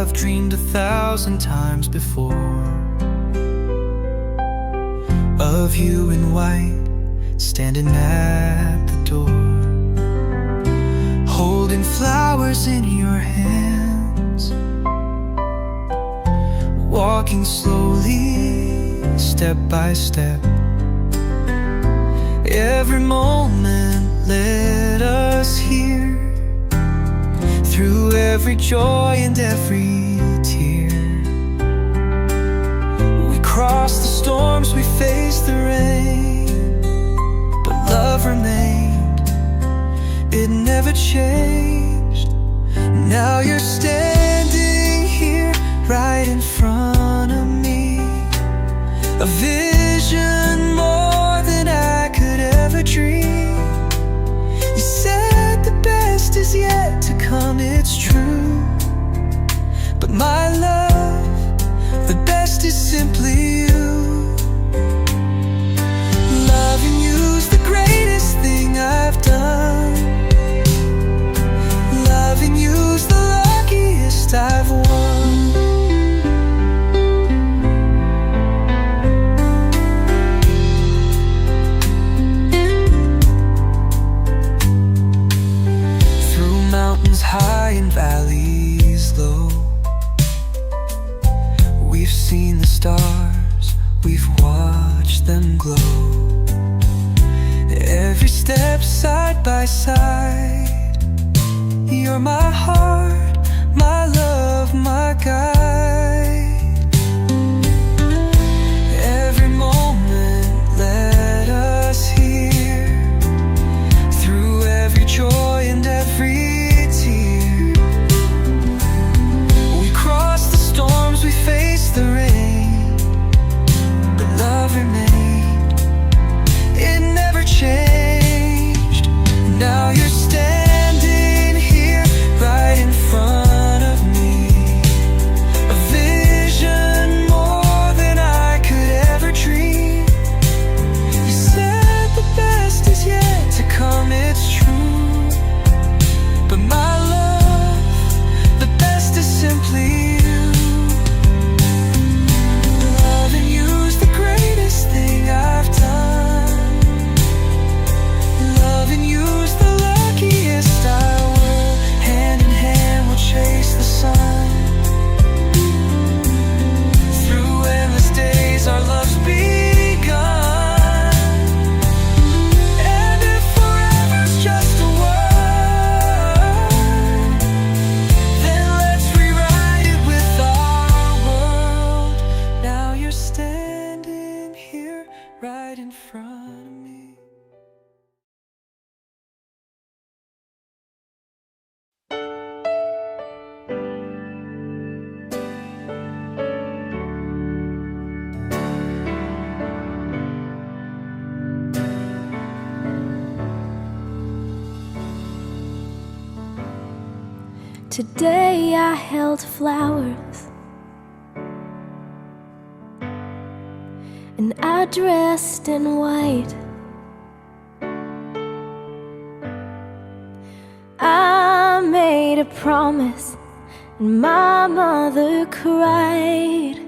I've dreamed 1,000 times before, of you in white, standing at the door, holding flowers in your hands, walking slowly, step by step. Every moment led us here, through every joy and every tear. We crossed the storms, we faced the rain, but love remained, it never changed. Now you're standing here, right in front of me, a vision more than I could ever dream. You said the best is yet to come, it's true, but my love, the best is simply you. Loving you's the greatest thing I've done. Loving you's the luckiest I've won. High and valleys low, we've seen the stars, we've watched them glow. Every step side by side, you're my heart, my love, my guide. Every moment led us here, through every joy and every we faced the rain, but love remained, it never changed. Now you're standing here, right in front of me, a vision more than I could ever dream. You said the best is yet to come, it's true, but my love, the best is simply thing I've done. Loving you's the luckiest I will. Hand in hand we'll chase the sun. Through endless days our love's begun. And if forever's just a word, then let's rewrite it with our world. Now you're standing here, right in front of me. Today I held flowers and I dressed in white. I made a promise and my mother cried.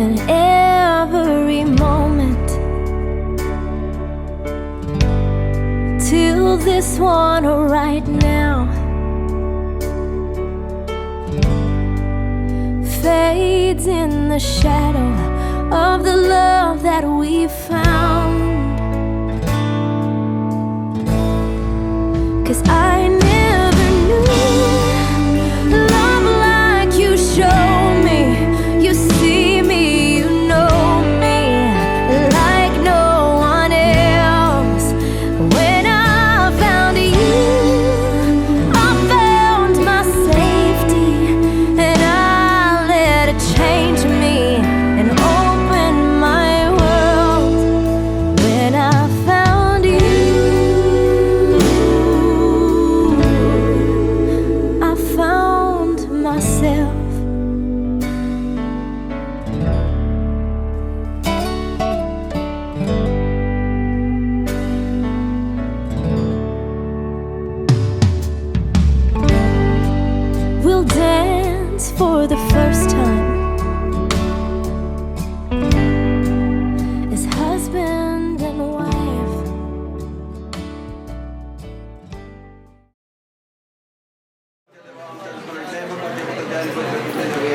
And every moment till this one right now fades in the shadow of the love that we found. 'Cause I never knew love like you show me. You see me, you know me like no one else. When I found you, I found my safety, and I let it change me and open my world. When I found you,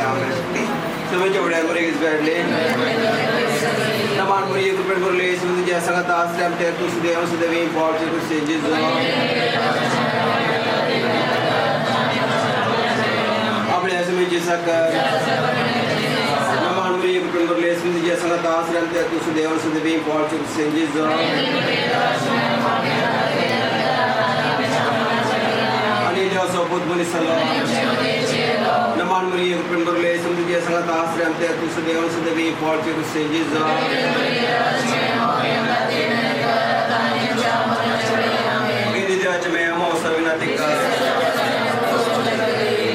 समेच्या वड्यांवर एक Bradley नमान मुरी एक रुपये बोलले सुन जे संगत आश्रम ते तू Sudev Sudevi pot से sages अपने समय जे सकर नमान मुरी एक रुपये बोलले सुन जे संगत आश्रम ते तू सुदेव सुदेवी पॉट से सेजेस सोबत मनी सलाम नमान मुरी एक रुपये समझिए संगत आश्रम ते तू सुदेव सुदेवी पॉट के सेजेस गिनी दिवस में हम अवसर विनती कर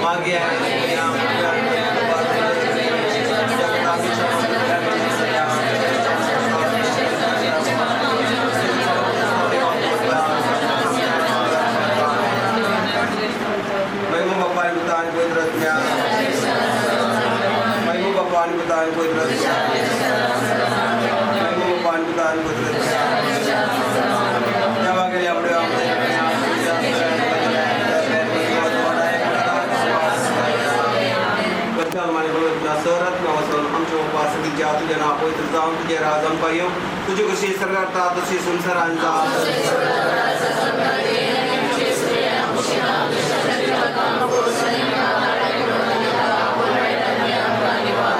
मागे तुझे ना पवित्र जाऊन तुझे राजम पायो तुझे कशी सरकारता तशी संसारांचा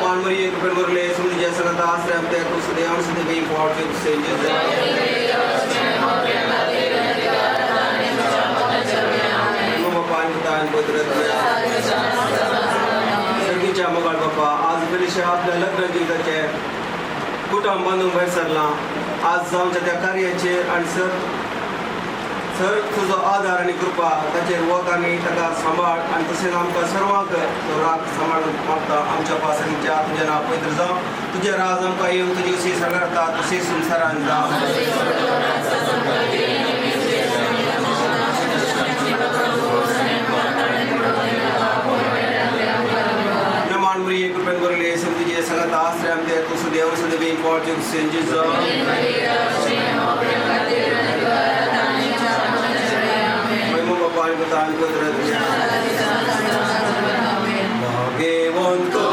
मानवरी एक रुपये मुरले सुन जैसा ना आश्रम ते तू सुदेव सुदेवी पॉट के सेजेस मग पाणी दान पवित्र सर्गीच्या मगाळ बाप्पा आज बरीचशा आपल्या लग्न जीवनाचे कुटुंब बांधून भायर सरला आज जावच्या त्या कार्याचे आणि सर तुझो आधार आणि कृपा ताचेर वत आनी ताका सांबाळ आनी तशेंच आमकां सर्वांक तो राग सांबाळून मागता आमच्या पासरीच्या तुजें नांव पवित्र जावं तुजें राज आमकां येवन तुजी कशी सरकारता तशी संसारान जावं एक रुपये बोलले समझिए संगत आश्रम ते तू सुदेव सुदेवी पॉट के सेजेस महिमा बापान को दान को दरद भागे वन को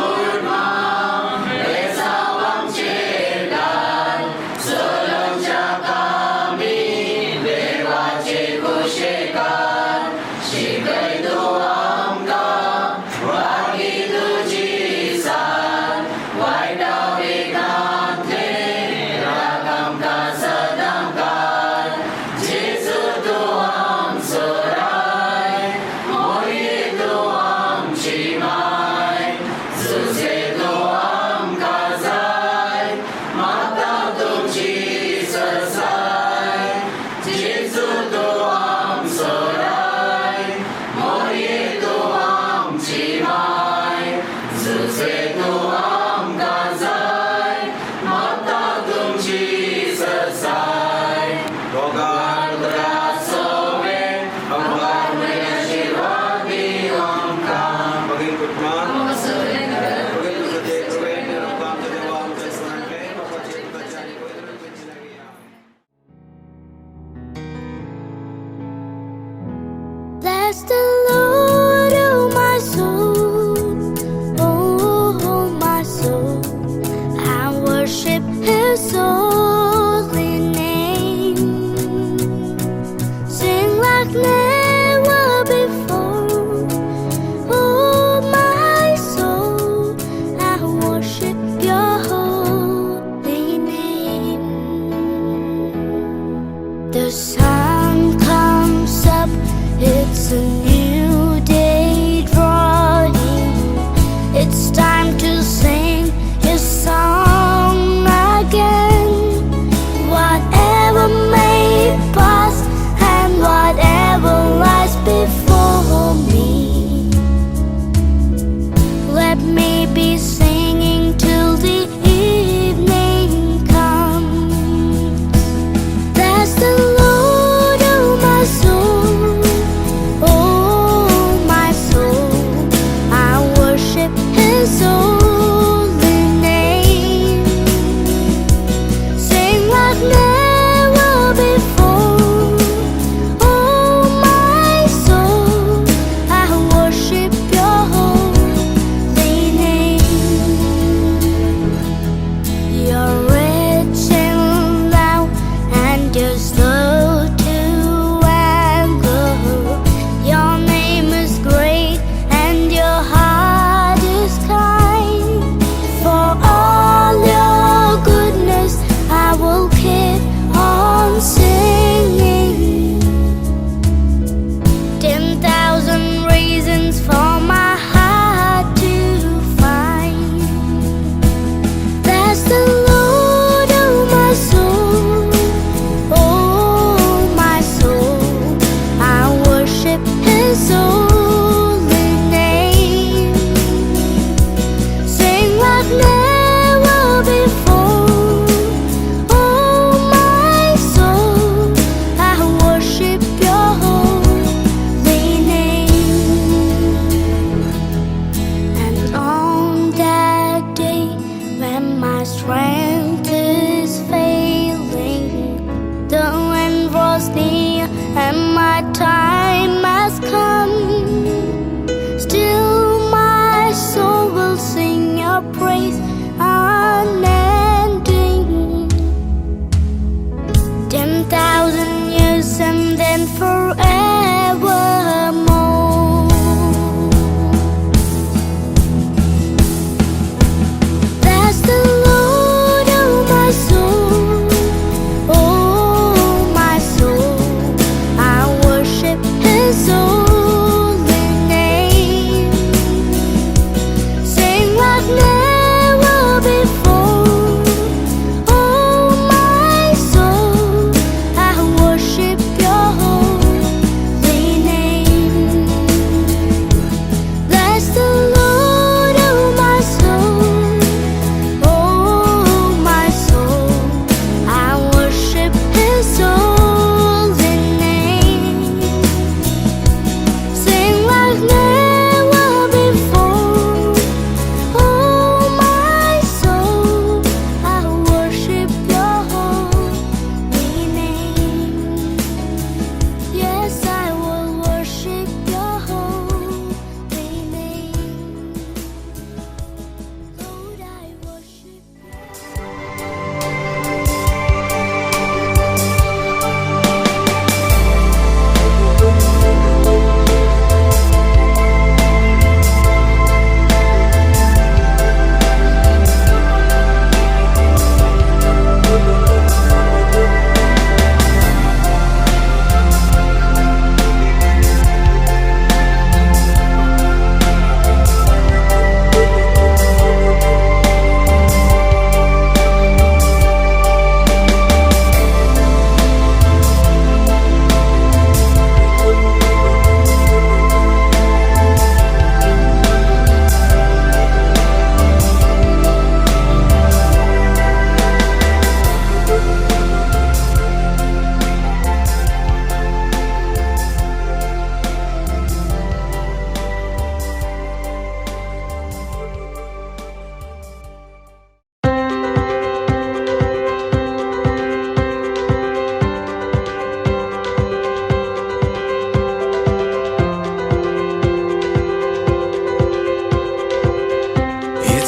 Jesus,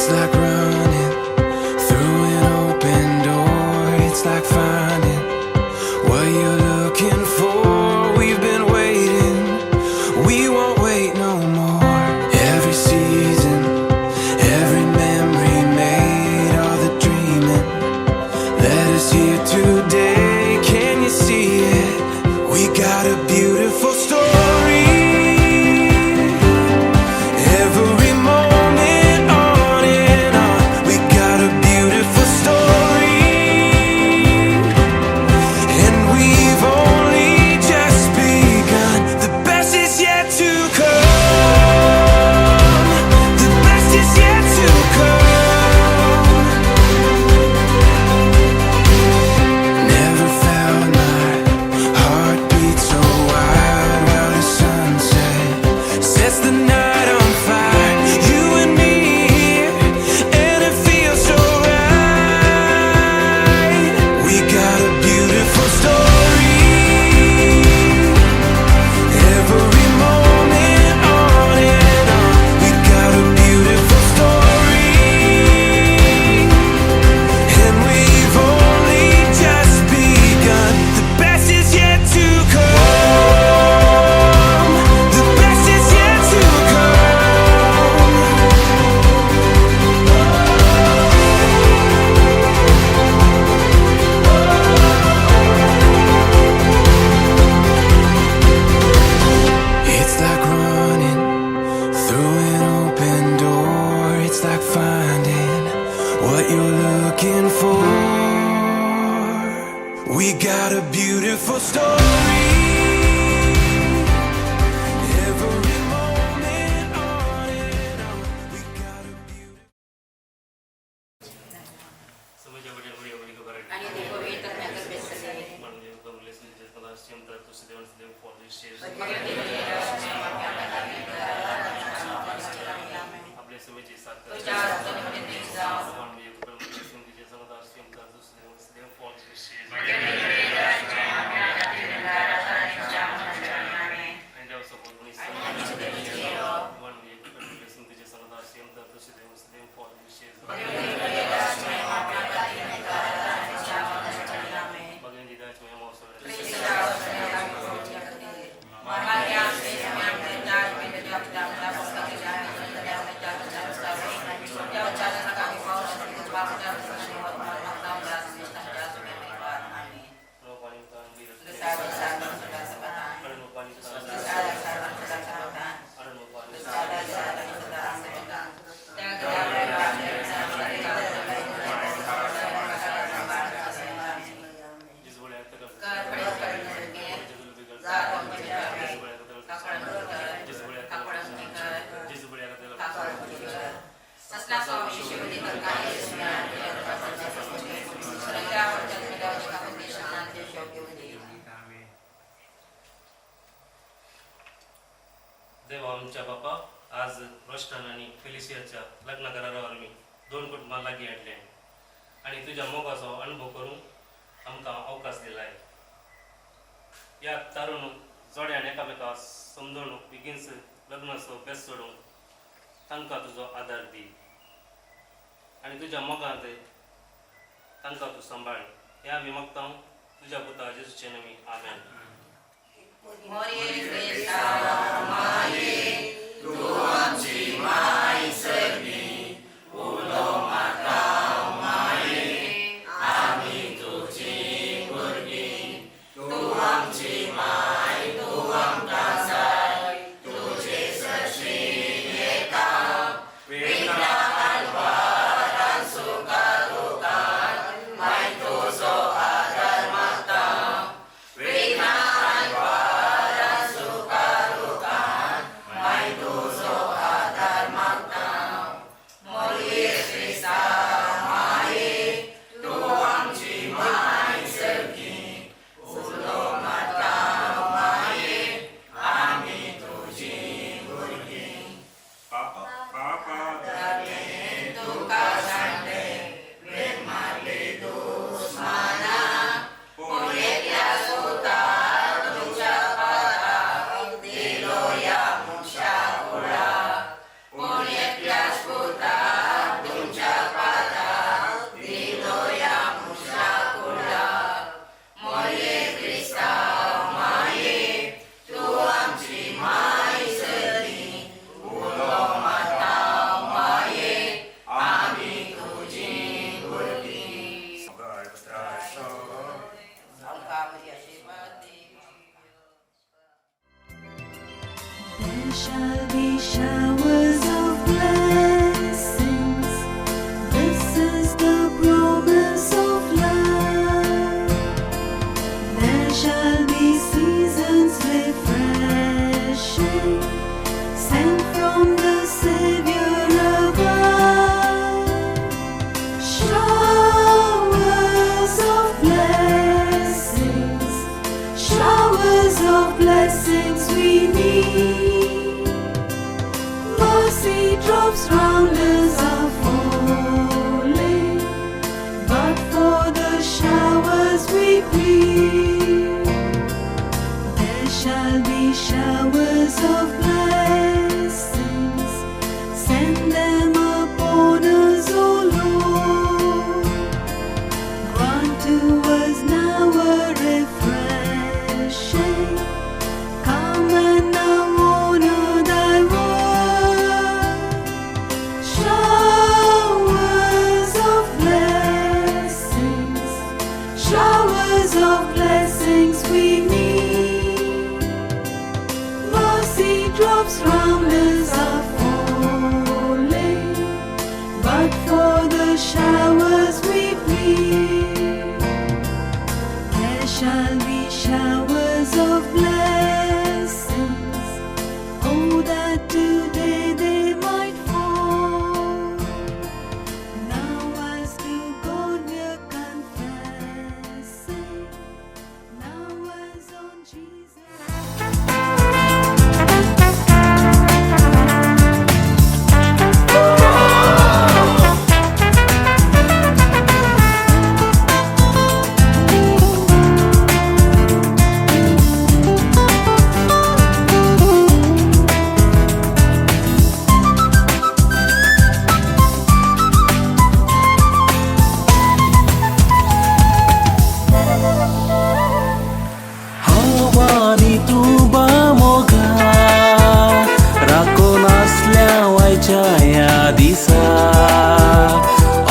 It's like running through an open door. It's like finding what you're looking for. We've been waiting, we won't wait no more. Every season, every memory made, all the dreaming led us here today. Can you see it? We got a beautiful story. Every moment on and on, we got a beautiful story. And we've only just begun. The best is yet to come. The best is yet to come. Never felt my heart beat so wild while the sunset sets the night on fire. You and me here, and it feels so right. We got a beautiful story. Every moment on and on, we got a beautiful story. And we've only just begun. The best is yet to come. The best is yet to come. It's like running through an open door. It's like finding what you're looking for. We got a beautiful story. Every moment on and on. We got a beautiful. समजा बड़े बड़े बड़े को correct आणि ते पवित्र maker बेसले म्हणजे बंगले सुद्धा मला स्टेम तर तुझे देव फॉर दिस शेअर आपले समेचे साथ भगवान में एक पर मुस्लिम की जैसा मत स्टेम तर तुझे देव for this share and also for this भगवान में एक पर मुस्लिम की जैसा मत स्टेम तर तुझे देव फॉर दिस शेअर भगवान जी दाच में मौसम देव आमच्या बापा आज रोस्टन आणि फेलिसियाच्या लग्न करारावर मी 2 कुटुंबां लागीं हाडले आणि तुझ्या मोगाचो अनुभव करून आमकां अवकाश दिला आहे. या तरुण जोड्यान एकामेकां समजून बेगीनच लग्नाचो बेस सोडूंक तांकां तुजो आदार दी आणि तुझ्या मोगांत तांकां तूं सांबाळ. हे आमी मागता तुझ्या पुता जेजूचे नामी आमेन. Dharma There shall be showers of blessings. This is the promise of love. There shall be seasons refreshing, sent from the Savior above. Showers of blessings, showers of blessings we need. Mercy drops round us are falling, but for the showers we plead. There shall be showers of blessings, send them upon us, O Lord. Grant to us now a refreshing. Come and now honor thy word. Showers of blessings, showers of blessings we need. Mercy drops round us are falling, but for the showers we plead. There shall be showers of blessings, oh that today they might fall. Now as to God we're confessing, now as on Jesus. हवानी तुबा Moga राखो नासल्या वायच्या या दिसा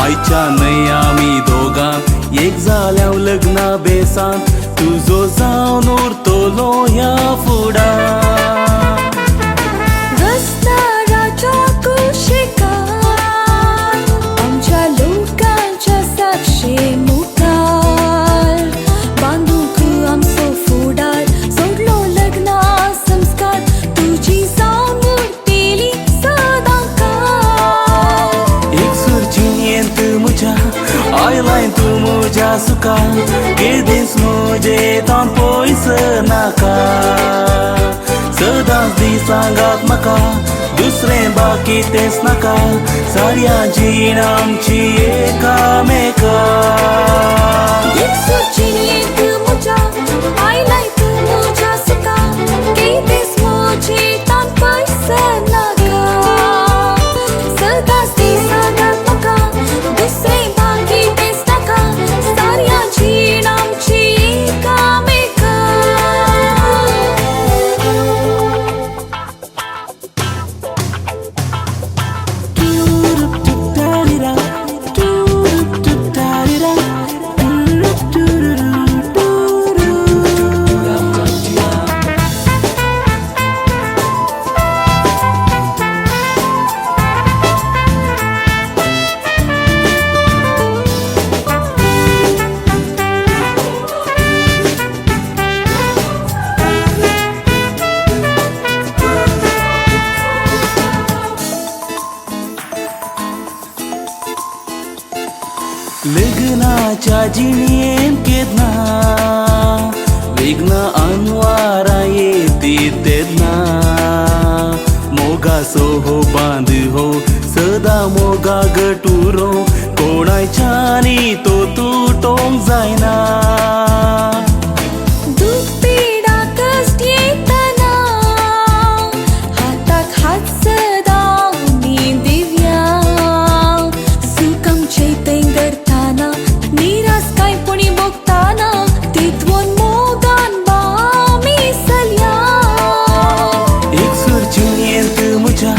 आयच्या न्हय आमी दोगां एक जाल्या लग्ना बेसांत तुजो जावन उरतलो ह्या फुडार रस्त्याच्या कुशीकार आमच्या लोकांच्या साक्षी मुखार बांदूंक आमचो फुडार सोडलो लग्ना संस्कार तुजी जावन उरतेली सदांकार एक सुरचियेंत म्हज्या आयलाय तूं म्हज्या सुखान गिर्दीस म्हजे तान पयस नाका सदांच दिसांगात म्हाका दुसरें बाकी तेंच नाका साऱ्या जीण आमची एकामेका एक सुरचियेंत म्हज्या आयलाय तूं म्हज्या सुखान गिर्दीस म्हजे तान पयस नाका सदांच दिसांगात म्हाका दुसरें बाकी तेंच नाका साऱ्या जीण आमची एकामेका लग्नाच्या जिणेन केदना विघ्न अनवारा येते तेदना मोगा सोहो बांद हो सदा मोगा गटुरो कोणाच्यानी तो तुटोंक जायना दूख पीडा कष्ट येतना हाताक हात सदां नी दिव्या सुखम चैतन्य करताना निराश कांयपणी भोगताना तितवून मोगान बामी सल्या एक सुरचियेंत म्हज्या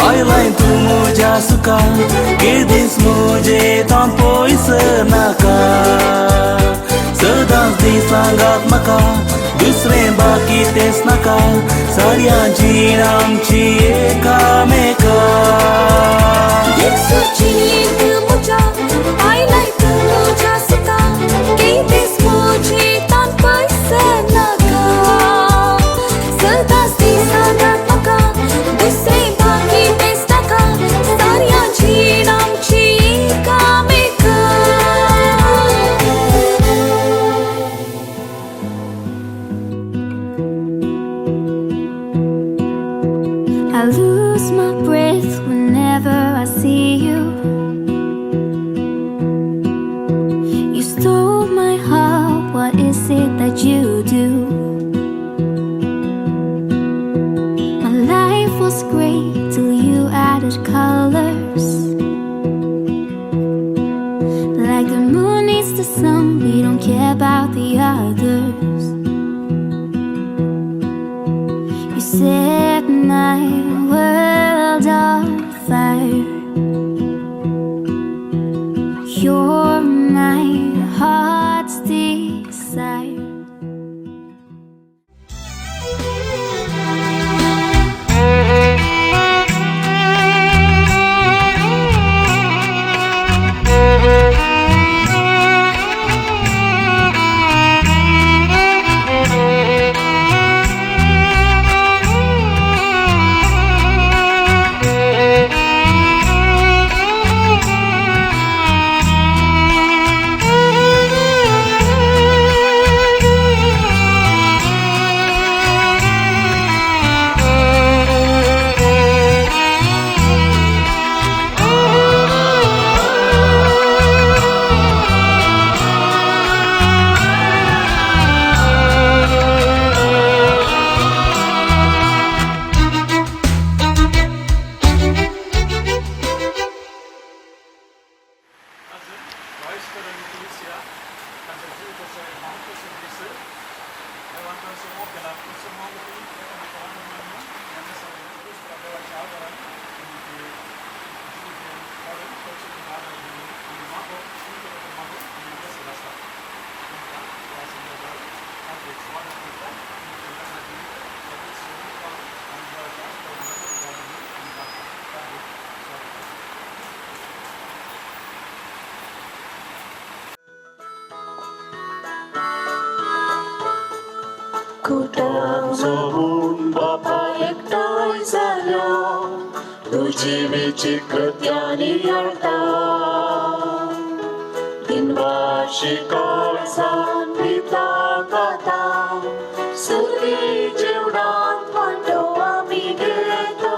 आयलाय तूं म्हज्या सुखान गिर्दीस म्हजे तान पयस नाका सदां सदांच दिसांगात म्हाका दुसरें बाकी तेच नाका साऱ्या जीण आमची एकामेका Exurgite muja, I like to muja suka. Quem desmude tan paisa naga. Sadas di sagat maka, dusre baki testaka. Sarya jeenam chi kameka. I lose my breath whenever I see you. You stole my heart, what is it that you do? My life was great till you added colors. Like the moon needs the sun, we don't care about the others. You set my world on fire. You're my heart's desire. कुटाम जाऊन बापा एकटाय जाल्या तुझी विचित्रत्यानी आळता दिनवाशी काळजान भिता गाता सगळी जेवणात वांटो आमी घेता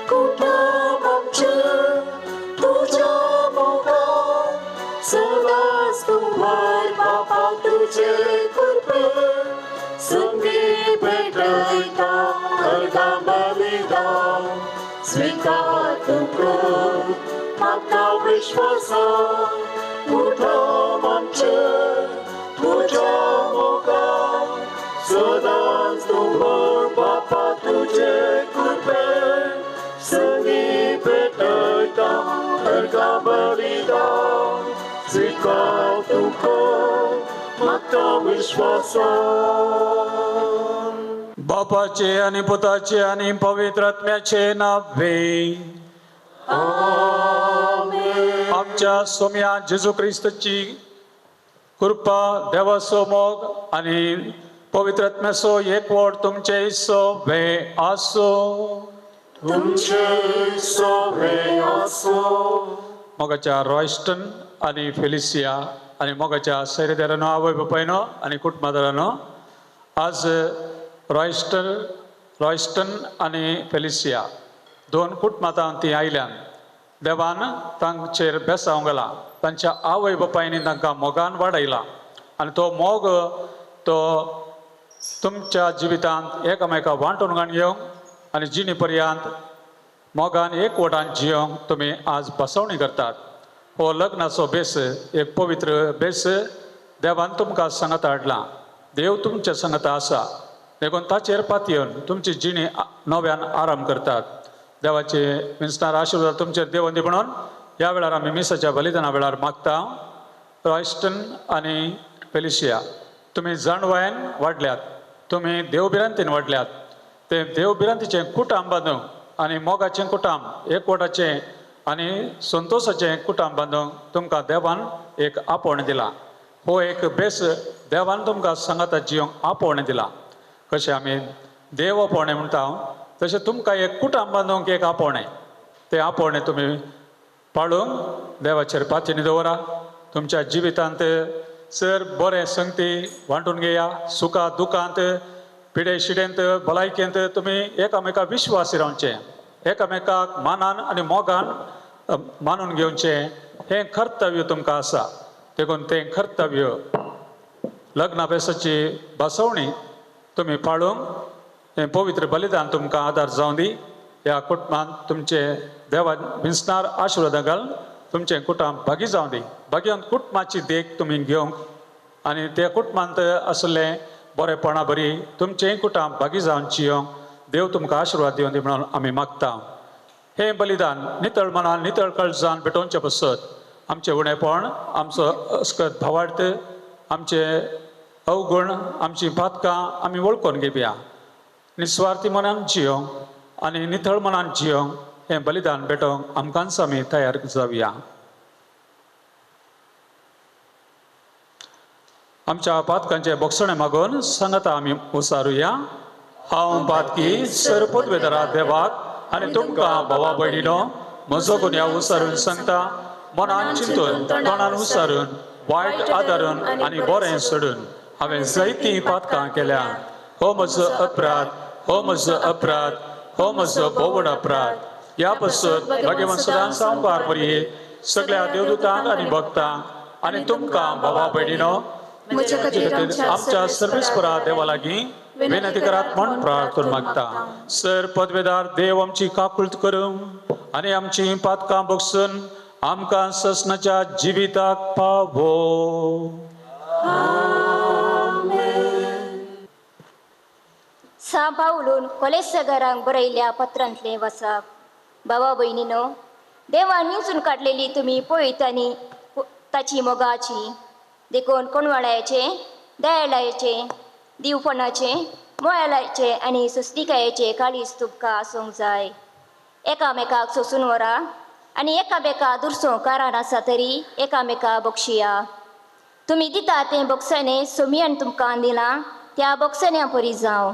कुटाम आमचे तुझ्या मोगान सदांच तुंभर बापा तुझे कृपे संगी भेटयता अर्धा बलिदान स्वीकार तू कर म्हाका विश्वासान उठम आमचे तुझ्या मोगान सदांच तुंभर बापा तुझे कृपे संगी भेटयता अर्धा बलिदान स्वीकार तू कर म्हाका विश्वासान बापाचे आणि पुताचे आणि पवित्र आत्म्याचे नावे आमच्या सोम्या जेजू ख्रिस्ताची कृपा देवाचो मोग आणि पवित्र आत्म्याचो एकवट तुमचे सोबे आसो तुमचे सोबे आसो मोगाच्या रॉयस्टन आणि फेलिसिया आणि मोगाच्या सैरदारांनो आवय बापायनो आणि कुटुंबादारांनो आज रॉयस्टन आणि फेलिसिया दोन कुटुंबां ती आयल्यान देवान तांचेर बेसांव घाला तांच्या आवय बापायनी तांकां मोगान वाडयला आणि तो मोग तो तुमच्या जिवितांत एकामेका वांटून घेवंक आणि जिणी पर्यंत मोगान एकवटान जियोंक तुमी आज बसवणी करतात हो लग्नाचो बेस एक पवित्र बेस देवान तुमकां सांगत हाडला देव तुमच्या सांगत आसा देखून ताचेर पातयेवन तुमची जिणी नव्यान आराम करतात देवाचे मिन्सनार आशिर्वाद तुमचेर देव दी म्हणून ह्या वेळार आमी मिसाच्या बलिदाना वेळार मागता रॉयस्टन आणि फेलिशिया, तुम्ही जाणवायन वाडल्यात, तुम्ही देवबिरांतीन वाडल्यात. ते देवबिरांतीचें कुटाम बांदूंक आनी मोगाचें कुटाम एकवटाचें आनी संतोशाचें कुटाम बांदूंक तुमकां देवान एक आपोवण दिला. हो एक बेस देवान तुमकां सांगाता जियोंक आपोवणें दिला. कशें आमी देव आपोवणें म्हणटा तशें तुमकां एक कुटाम बांदूंक एक आपोवणें. तें आपोवणें तुमी पाळूंक देवाचेर पातीनी दवरा. तुमच्या जिवितांत सर बरें संगती वांटून घेया. सुखांत दुखांत पिडे शिडेंत भलायकेंत तुमी एकामेकाक विश्वासी रावचें, एकामेकाक मानान आनी मोगान मानून घेवचें. हें कर्तव्य तुमकां आसा. देखून तें कर्तव्य लग्नाभ्यासाची बसवणी तुमी पाळूंक हें पवित्र बलिदान तुमकां आदार जावं दी. ह्या कुटुंबांत तुमचे देवान भिंसणार आशिर्वाद घाल. तुमचें कुटुंब भागी जावं दी. भाग्यवंत कुटुंबाची देख तुमी घेवंक आनी त्या कुटुंबांत आसलें बरेपणा बरी तुमचेंय कुटुंब भागी जावन जियोंक देव तुमकां आशिर्वाद दिवं दी म्हणून आमी मागता. हें बलिदान नितळ मनान नितळ काळजान पेटोवचें पसत आमचें उणेपण, आमचो अस्कत भावार्थ, आमचे अवगुण, आमची पातकां आमी वळखून घेवया. निस्वार्थी मनान जियोंक आनी नितळ मनान जियोंक हें बलिदान पेटोवंक आमकांच आमी तयार जावया. आमच्या पातकांचे बोगसणे मागून सांगता आमी उसारुया. हांव पातकी सर पदवेदारा देवाक आनी तुमकां भावा भयणीनो म्हजो गुन्या उसारून सांगता. मनान चिंतून तोंडान उसारून वायट आदारून आनी बरें सोडून हांवें जायतीं पातकां केल्या. हो म्हजो अपराध, हो म्हजो अपराध, हो म्हजो बोवड अपराध. ह्या पसत भगवंत सदांच सांबार बरी सगळ्या देवदूतांक आनी भक्तांक आनी तुमकां भावा भयणीनो आमच्या सर्वेस्परा देवा लागीं विनंती करात म्हण प्रार्थना मागता. सर पदवेदार देव आमची काकुळट करूं आनी आमची पातकां बगसून आमकां ससनाच्या जिविताक पावो. सांबाळून कोलेसगरांक बरयल्या पत्रांतले वाचप. भावा भयणीनो, देवान निवचून काडलेली तुमी पळयतानी ताची मोगाची देखून कोणवाळ्याचे, दयाळायेचे, दिवपणाचे, मोयालायचे आनी सुस्तिकायेचे काळीज तुमकां आसूंक जाय. एकामेकाक सोंसून व्हरा आनी एकामेकाक दुरसों कारण आसा तरी एकामेकाक बक्षिया. तुमी दिता तें बक्षणें सोमियान तुमकां दिलां त्या बक्षण्या परी जावं.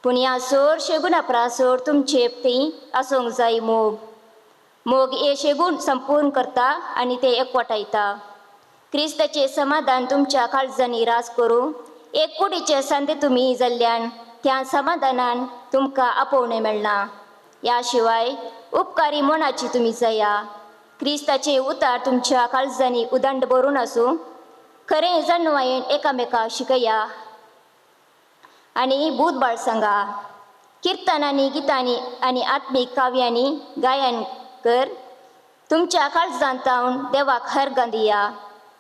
पूण ह्या चडशे गुणापरासोर तुमचे ती आसूंक जाय मोग. मोग हे गूण संपूर्ण करता आनी ते एकवटायता. क्रिस्ताचे समाधान तुमच्या काळजांनी रास करूं एक कुडीचे सांदे तुमी जाल्ल्यान त्या समाधानान तुमकां आपोवणें मेळना. ह्या शिवाय उपकारी मनाची तुमी जाया. क्रिस्ताचे उतार तुमच्या काळजांनी उदंड भरून आसूं. खरें जाणवायेन एकामेकाक शिकया आनी बुधबाळ सांगा. किर्तनांनी, गितांनी आनी आत्मीक काव्यांनी गायन कर. तुमच्या काळजांत जावन देवाक हरगां दिया.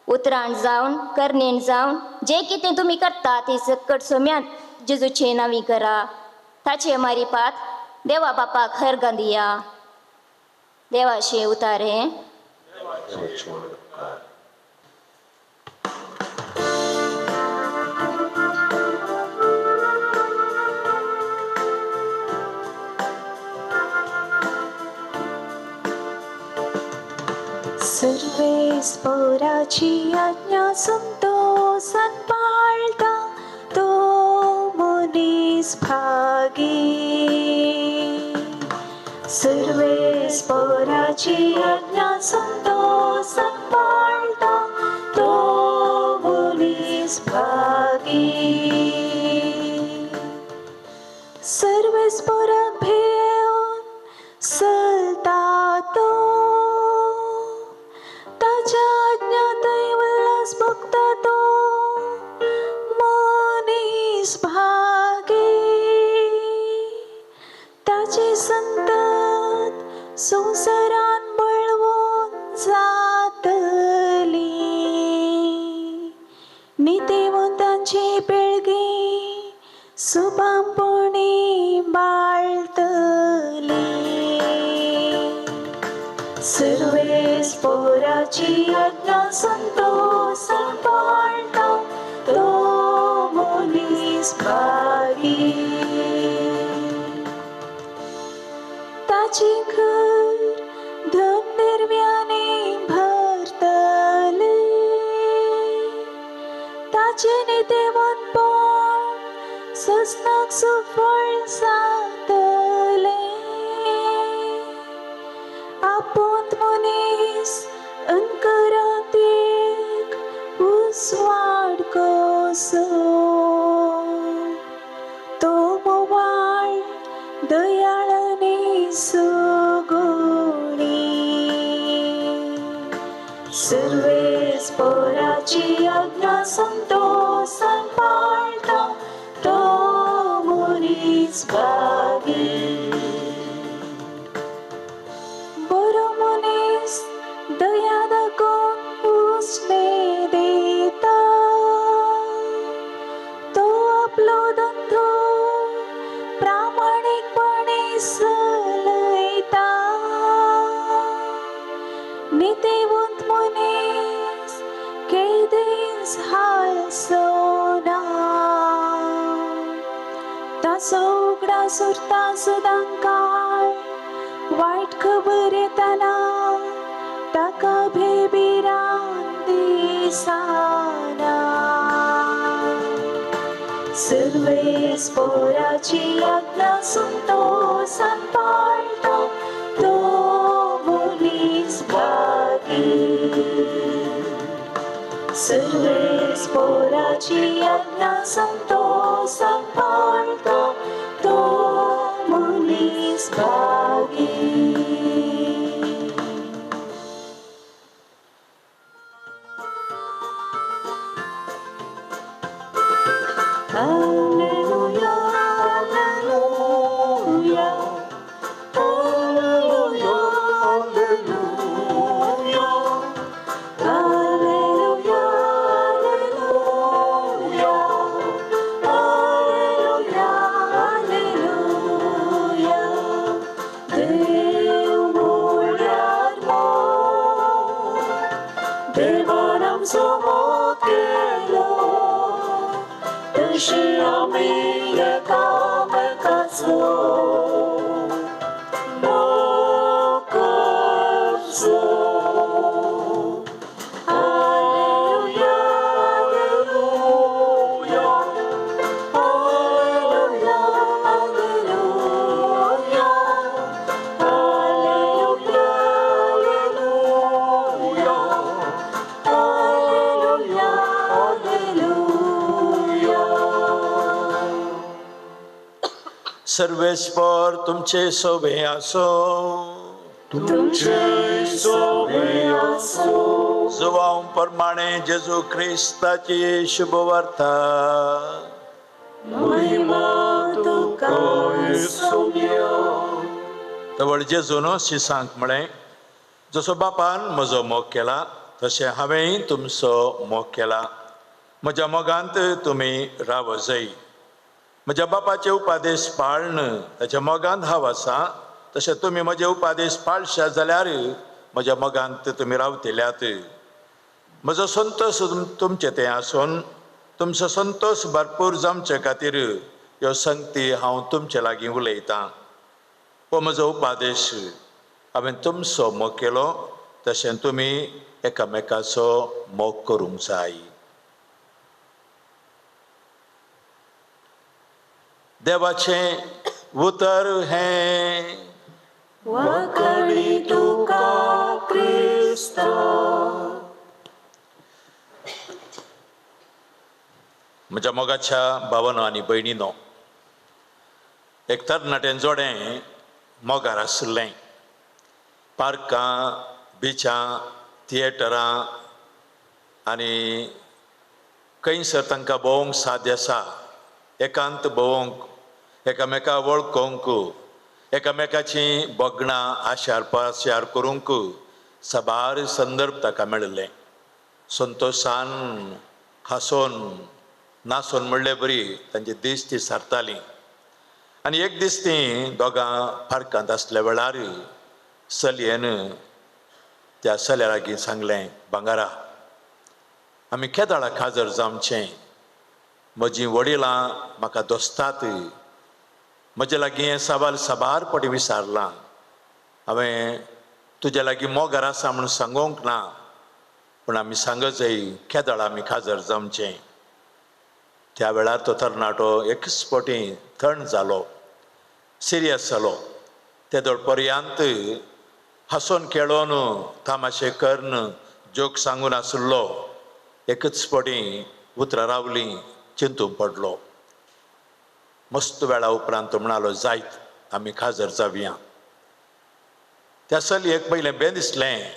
उतराण जावन करणेन जावन जे कितें तुमी करता ते सकट सोम्यान जेजूचे नांवी करा. ताचे मारिपात देवा बापाक हरगां दिया. देवाचे उतारे. सर्वेस्पराची आज्ञा संतोषान पाळटा तो मनीस भागी. सर्वेस्पराची आज्ञा संतोषान पाळटा तो मनीस भागी. सर्वेस्पराक भेवन चलता तो ताच्या आज्ञांतय उल्हास भोगता तो मनीस भागी. ताची संतत संवसारान बळवून पोराची आज्ञा संतोषान पाळता तो मनीस भागी ताचे घर धन निर्व्याने भरतले ताचे नितेवनपण ससनाक सुफळ जातले आपोंत मनीस अंकरांत एक उसवाड कसो तो मोवाळ दयाळाने सुगुणी सर्वेस पोराची आज्ञा संतोषान पाळता तो मनीस भागी बरो मनीस दया दाखोवन उसने देता तो आपलो धंदो प्रामाणिकपणे चलयता नितेवंत मनीस केदीस हालसोना ताचो उगडा सुरता सदां काळ वायट खबर येताना ताका भेबिरान दिसाना सर्वेस पोराची आज्ञा संतोषान पाळता तो मनीस भागी सर्वेस पोराची आज्ञा संतोषान पाळता तो मनीस भागी Hallelujah, hallelujah, hallelujah, hallelujah, hallelujah, hallelujah, hallelujah. Dev molyar mo, devaram somot kelo. तशी आमी एकामेकाचो मोग करचो. Hallelujah, hallelujah, hallelujah, hallelujah, hallelujah, hallelujah, hallelujah. सर्वेस्पर तुमचे सोबे आसो. तुमचे सोबे आसो. जुवांव प्रमाणे जेजू क्रिस्ताची शुभवार्ता. महिमा तुका येसुया. तवळ जेजून शिसांक म्हळें, जसो बापान म्हजो मोग केला तशें हांवेंय तुमचो मोग केला. म्हज्या मोगांत तुमी राव जाय. म्हज्या बापाचे उपादेश पाळन ताच्या मोगांत हांव आसा, तशें तुमी म्हजे उपादेश पाळशा जाल्यार म्हज्या मोगांत तुमी रावतल्यात. म्हजो संतोश तुमचे तें आसून तुमचो संतोश भरपूर जावचे खातीर ह्यो संगती हांव तुमचे लागीं उलयतां. हो म्हजो उपादेश हांवें तुमचो मोग केलो तशें तुमी एकामेकाचो मोग करूंक जाय. देवाचें उतर हें वखणी तुका क्रिस्ता. म्हज्या मोगाच्या भावांनो आनी भयणींनो, एक तरणाटें जोडें मोगार आशिल्लें. पार्कां, बिचां, थिएटरां आनी खंयसर तांकां भोवंक साध्य आसा. एकांत भोवंक, एकामेका वळखूंक, एकामेकाची बोगणां आशार पाशार करूंक साबार संदर्भ ताका मेळिल्ले. संतोशान हांसोन नाचोन म्हणलें बरी तांची दीस ती सारतालीं. आनी एक दीस तीं दोगां पार्कांत आसल्या वेळार चलयेन त्या सल्या लागीं सांगलें, भांगारा आमी केदाळा काजर जावचें. म्हजीं वडिलां म्हाका दोस्तात. म्हजे लागीं हें सवाल साबारपणी विचारलां. हांवें तुजे लागीं मोगार आसा म्हणून सांगूंक ना, पूण आमी सांगत जाय केदाळा आमी काजर जमचें. त्या वेळार तो तरणाटो एकच फावटी थंड जालो, सिरियस जालो. तेदोळ पर्यंत हांसून खेळोन तामाशे करून जोक सांगून आसलो. एकच फावटी उतरां रावलीं, चिंतून पडलो. मस्त वेळा उपरांत तो म्हणालो, जायत आमी काजर जावया. त्या चलयेक पयलें बें दिसलें,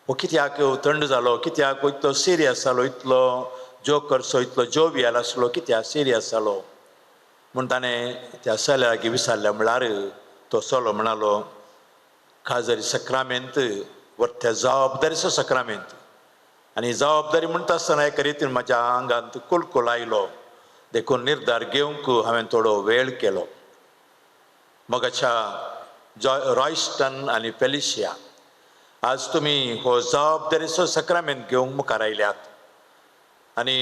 हो कित्याक थंड जालो, कित्याक इतलो सिरियस जालो, इतलो जोक करचो, इतलो जोवियल आसलो, कित्याक सिरियस जालो म्हूण ताणें त्या चल्या लागीं विचारलें. म्हळ्यार तो चलो म्हणालो, काजरी सक्रामेंत त्या जबाबदारीचो सक्रामेंत. आनी जबाबदारी म्हणटा आसतना एका रितीन म्हाज्या आंगांत कुलकुल आयलो. देखून निर्धार घेवंक हांवें थोडो वेळ केलो. मोगाच्या रॉयस्टन आनी फेलिशिया, आज तुमी हो जबाबदारीचो सक्रामेंत घेवंक मुखार आयल्यात. आनी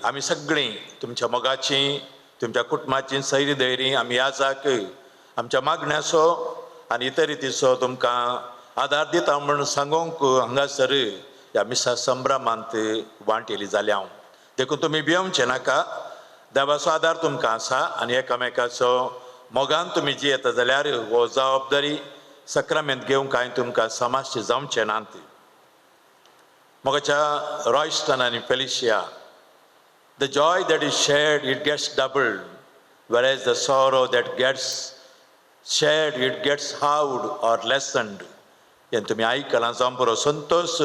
आमी सगळीं तुमच्या मोगाचीं, तुमच्या कुटुंबाची सैरी धैरी आमी याजाक आमच्या मागण्याचो आनी इतर रितीचो तुमकां आदार दिता म्हूण सांगूंक हांगासर ह्या मिसा संभ्रमांत वांटेली जाल्या हांव. देखून तुमी भियोवचें नाका. देवाचो आदार तुमकां आसा आनी एकामेकाचो मोगान तुमी जियेता जाल्यार हो जबाबदारी सक्रामेंत घेवंक हांवें तुमकां समाश्य जावचें नात. मोगाच्या रॉयस्टन आनी Felicia, the joy that is shared, it gets doubled, whereas the sorrow that gets shared, it gets halved or lessened. हें तुमी आयकलां जावं बरो. संतोश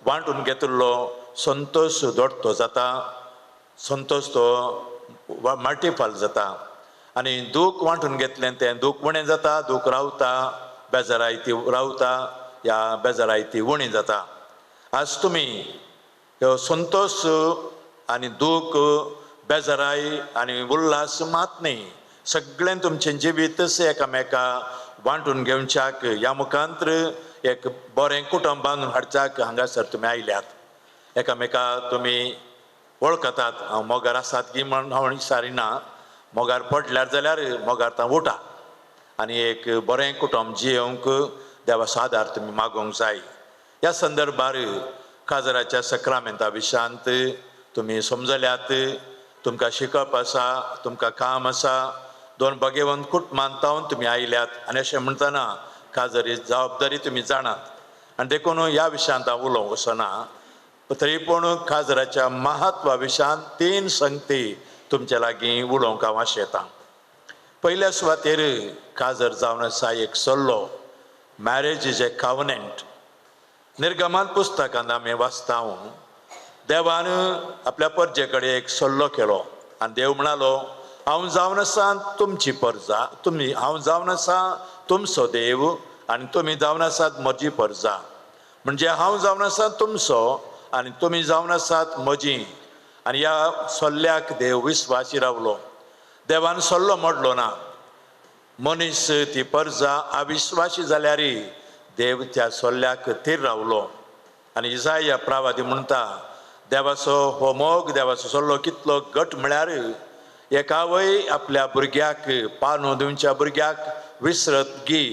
वांटून घेतिल्लो संतोश दोडतो जाता, संतोश तो मल्टिपल जाता. आनी दूख वांटून घेतलें तें दूख उणें जाता, दूख रावता, बेजाराय ती रावता, या बेजाराय ती उणी जाता. आज तुमी ह्यो संतोश आनी दूख, बेजाराय आनी उल्हास मात न्ही, सगळें तुमचें जिवीत एकामेका वांटून घेवच्याक, ह्या मुखांत्र एक बरें कुटुंब बांदून हाडच्याक हांगासर तुमी आयल्यात. एकामेका तुमी वळखतात. हांव मोगार आसात की म्हण हांव विचारिना. मोगार पडल्यार जाल्यार मोगार तां उठा आनी एक बरें कुटुंब जियोंक देवाचो आदार तुमी मागोवंक जाय. ह्या संदर्भार काजराच्या सक्रामेंता विशांत तुमी समजल्यात. तुमकां शिकप आसा, तुमकां काम आसा, दोन भगेवंत कुटुंबांत तावन तुमी आयल्यात. आनी अशें म्हणटना काजरी जबाबदारी तुमी जाणात. आनी देखून ह्या विशयांत हांव उलोवंक वचना. तरी पूण काजराच्या महत्वा विशयांत 3 संगती तुमचे लागीं उलोवंक हांव आशेतां. पयल्या सुवातेर काजर जावन आसा एक सल्लो. Marriage is a covenant. निर्गमन पुस्तकांत आमी वाचता, देवान आपल्या परजे कडेन एक सल्लो केलो आनी देव म्हणालो, हांव जावन आसा तुमची परजा, हांव जावन आसा तुमचो देव आनी तुमी जावन आसात म्हजी परजा. म्हणजे हांव जावन आसा तुमचो आनी तुमी जावन आसात म्हजी. आनी ह्या सल्ल्याक देव विस्वासी रावलो. देवान सल्लो मोडलो ना. मनीस ती परजा अविस्वासी जाल्यारय देव त्या सल्ल्याक थीर रावलो. आनी इसाया प्रवादी म्हणटा, देवाचो हो मोग, देवाचो सल्लो कितलो घट म्हळ्यार एक आवय आपल्या भुरग्याक, पानो दिवच्या भुरग्याक विसरत गी,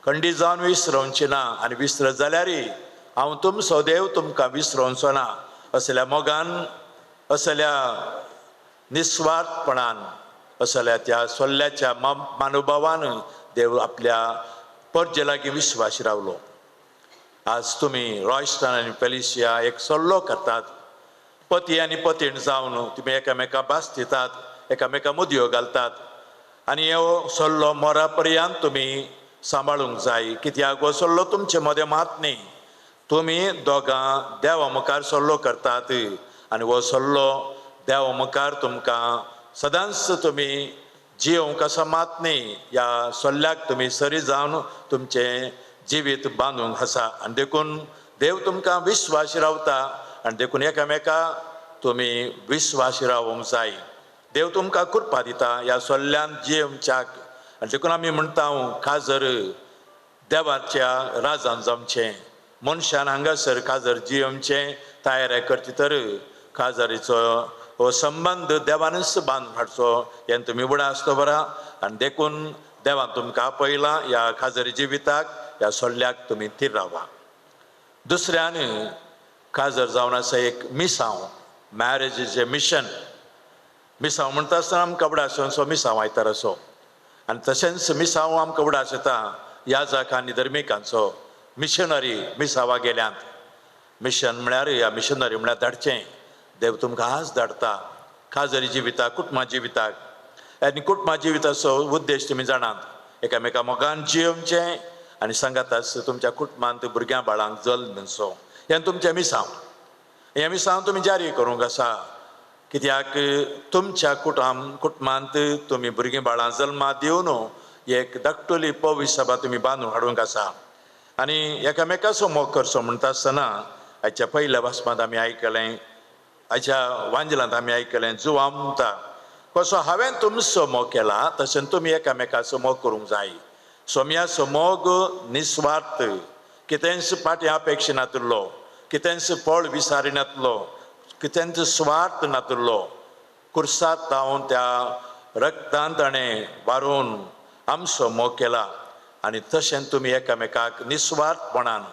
खंडी जावन विसरोवची ना. आनी विसरत जाल्यारय हांव तुमचो देव तुमकां विसरोवचो ना. असल्या मोगान, असल्या निस्वार्थपणान, असल्या त्या सल्ल्याच्या मनोभावान देव आपल्या परजे लागीं विश्वास रावलो. आज तुमी रॉयस्टन आनी फेलिशिया एक सल्लो करतात. पती आनी पतीण जावन तुमी एकामेका भास दितात, एकामेका मुदयो घालतात. आनी हो सल्लो मोरा पर्यंत तुमी सांबाळूंक जाय. कित्याक हो सल्लो तुमचे मदें मात न्ही. तुमी दोगां देवा मुखार सल्लो करतात आनी हो सल्लो देवा मुखार तुमकां सदांच तुमी जियोंक आसा मात न्ही. ह्या सल्ल्याक तुमी सरी जावन तुमचें जिवीत बांदूंक आसा. आनी देखून देव तुमकां विश्वासी रावता आनी देखून एकामेका तुमी विश्वासी रावूंक जाय. देव तुमकां कृपा दिता ह्या सल्ल्यान जियोवच्याक. आनी देखून आमी म्हणटा, काजर देवाच्या राजान जमचें, मनशान हांगासर काजर जियोवचे तयारी करची तर काजरीचो हो संबंध देवानच बांदून हाडचो हें तुमी उडा आसतो बरा आनी देखून देवान तुमकां आपयलां ह्या काजरी जिविताक ह्या सोडल्याक तुमी थीर रावा. दुसऱ्यान काजर जावन आसा एक मिसांव, मॅरेज इज ए मिशन. मिसांव म्हणटा आसतना आमकां उडासो मिसांव आयतार असो आनी तशेंच मिसांव आमकां उडास येता याजक आनी धर्मिकांचो. मिशनरी मिसांवा गेल्यांत. मिशन म्हळ्यार ह्या मिशनरी म्हळ्यार धाडचें. देव तुमकां आज धाडटा काजरी जिविताक, कुटुंबा जिविताक आनी कुटुंबा जिविताचो उद्देश तुमी जाणात. एकामेका मोगान जियोवचें आनी सांगातास तुमच्या कुटुंबांत भुरग्यां बाळांक जल्म दिवचो. हें तुमचें मिसांव. हें मिसांव तुमी जारी करूंक आसा कित्याक तुमच्या कुटुंबांत तुमी भुरगीं बाळां जल्मा दिवन एक धाकटुली पवित्र सभा तुमी बांदून हाडूंक आसा. आनी एकामेकाचो मोग करचो म्हणटा आसतना आयच्या पयल्या वाचपांत आमी आयकलें, आयच्या वांजलांत आमी आयकलें जुवां म्हणटा कसो हांवें तुमचो मोग केला तशें तुमी एकामेकाचो मोग करूंक जाय. सोम्याचो मोग निस्वार्थ, कितेंच फाटीं अपेक्षा नातुरलो, कितेंच फळ विचारिनातलो, कितेंच स्वार्थ नातुरलो. कुर्सात जावन त्या रक्तांत ताणें वारून आमचो मोग केला आनी तशें तुमी एकामेकाक निस्वार्थपणान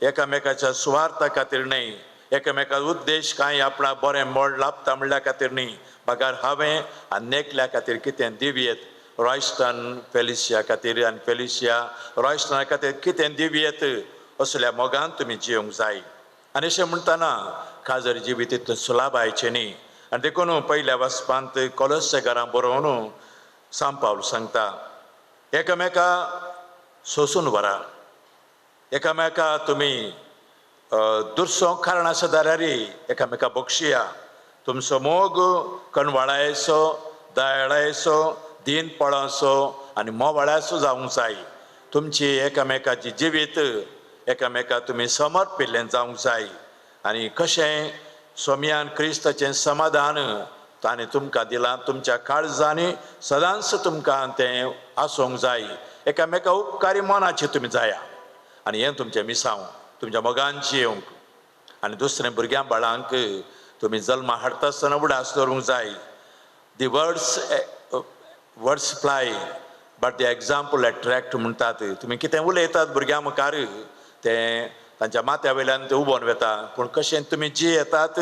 एकामेकाच्या स्वार्था खातीर न्हय, एकामेकाचो उद्देश कांय आपणा बरें मोड लाभता म्हणल्या खातीर न्हय, भागार हांवें आनी एकल्या खातीर कितें दिव्येत रॉयस्टन फेलिशिया खातीर आनी फेलिशिया रॉयस्टना खातीर कितें दिव्येत असल्या मोगान तुमी जियोंक जाय. आनी अशें म्हणटाना काजर जिवीत तितून सुलाभ आयचें न्ही. आनी देखून पयल्या वचपांत कोलोसे घरां बरोवन सांत पावल सांगता एकामेका सोंसून व्हरा. एकामेका तुमी दुरसोंक कारण आसा जाल्यार एकामेका बक्षिया. तुमचो मोग कणवाळायेचो, दयाळायेचो, दीनपणाचो आनी मोवाळ्याचो जावंक जाय. तुमची एकामेकाची जिवीत एकामेका तुमी समर्पिल्लें जावंक जाय. आनी कशें सोम्यान क्रिस्ताचें समाधान ताणें तुमकां दिलां, तुमच्या काळजांनी सदांच तुमकां तें आसूंक जाय. एकामेका उपकारी मनाचे तुमी जाया आनी हें तुमचें मिसांव तुमच्या मोगान जियोंक. आनी दुसरें भुरग्यां बाळांक तुमी जल्मा हाडटा आसतना उडास दवरूंक जाय. The words fly but the example attract म्हणटात. तुमी कितें उलयतात भुरग्यां मुखार तें तांच्या माथ्या वयल्यान तें उबोन वेता, पूण कशें तुमी जी येतात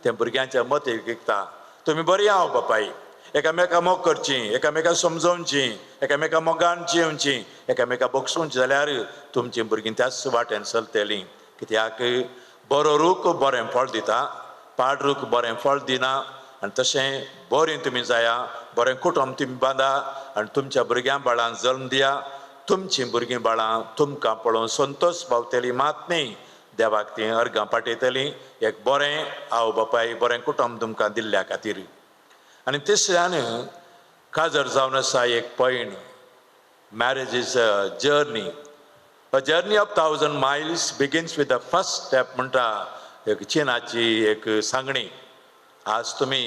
तें भुरग्यांच्या मतीक विकता. तुमी बरीं हांव बापाय, एकामेका मोग करचीं, एकामेका समजोवचीं, एकामेका मोगान जियोवचीं, एकामेका बक्षूंचीं जाल्यार तुमचीं भुरगीं त्याच वाटेन चलतलीं. कित्याक बरो रूख बरें फळ दिता, पाड रूख बरें फळ दिना. आनी तशें बरीं तुमी जाया, बरें कुटुंब तुमी बांदा आनी तुमच्या भुरग्यां बाळांक जल्म दिया. तुमचीं भुरगीं बाळां तुमकां पळोवन संतोश पावतलीं, मात न्ही देवाक तीं अर्गां पाठयतलीं. एक बरें आवय बापाय, बरें कुटुंब तुमकां दिल्ल्या खातीर. आनी तिसऱ्यान काजर जावन आसा एक point. Marriage is a journey. A journey of 1000 miles begins with the first step म्हणटा एक चिनाची एक सांगणी. आज तुमी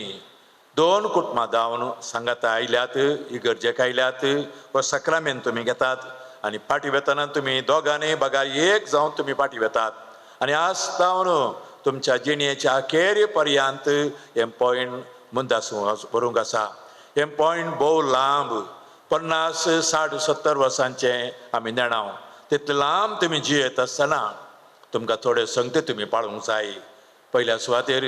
दोन कुटुंबां जावन सांगाता आयल्यात, इगर्जेक आयल्यात, व सक्रामेंत तुमी घेतात आनी पाटी वेताना तुमी दोगांनी बागार एक जावन तुमी पाटी वेतात. आनी आज जावन तुमच्या जिणेच्या अखेर पर्यंत हें पॉयंट मुद्दासून बरोवंक आसा. हें पॉयंट भोव लांब, 50, 60, 70 वर्सांचें आमी नेणाव. तितलें लांब तुमी जियेत आसतना तुमकां थोड्यो संगती तुमी पाळूंक जाय. पयल्या सुवातेर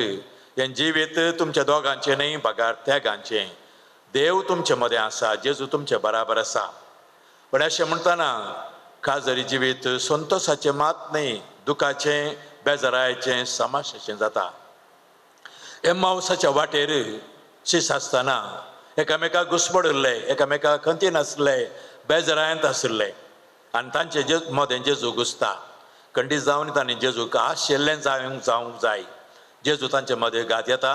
हें जिवीत तुमच्या दोगांचें न्ही, बागार तेगांचें. देव तुमचे मदें आसा, जेजू तुमचे बराबर आसा. पण अशें म्हणटाना काजरी जिवीत संतोशाचें मात न्ही, दुखाचें, बेजारायेचें, समाशाचें जाता. एम्मावसाच्या वाटेर शीस आसतना एकामेकाक घुस्पड उरले, एकामेकाक खंतीन आसले, बेजारायंत आशिल्ले आनी तांचे मदें जेजू घुसता. खंडीत जावन तांणी जेजूक आशिल्लें जावंक जाय. जेजू तांचे मदें घात येता,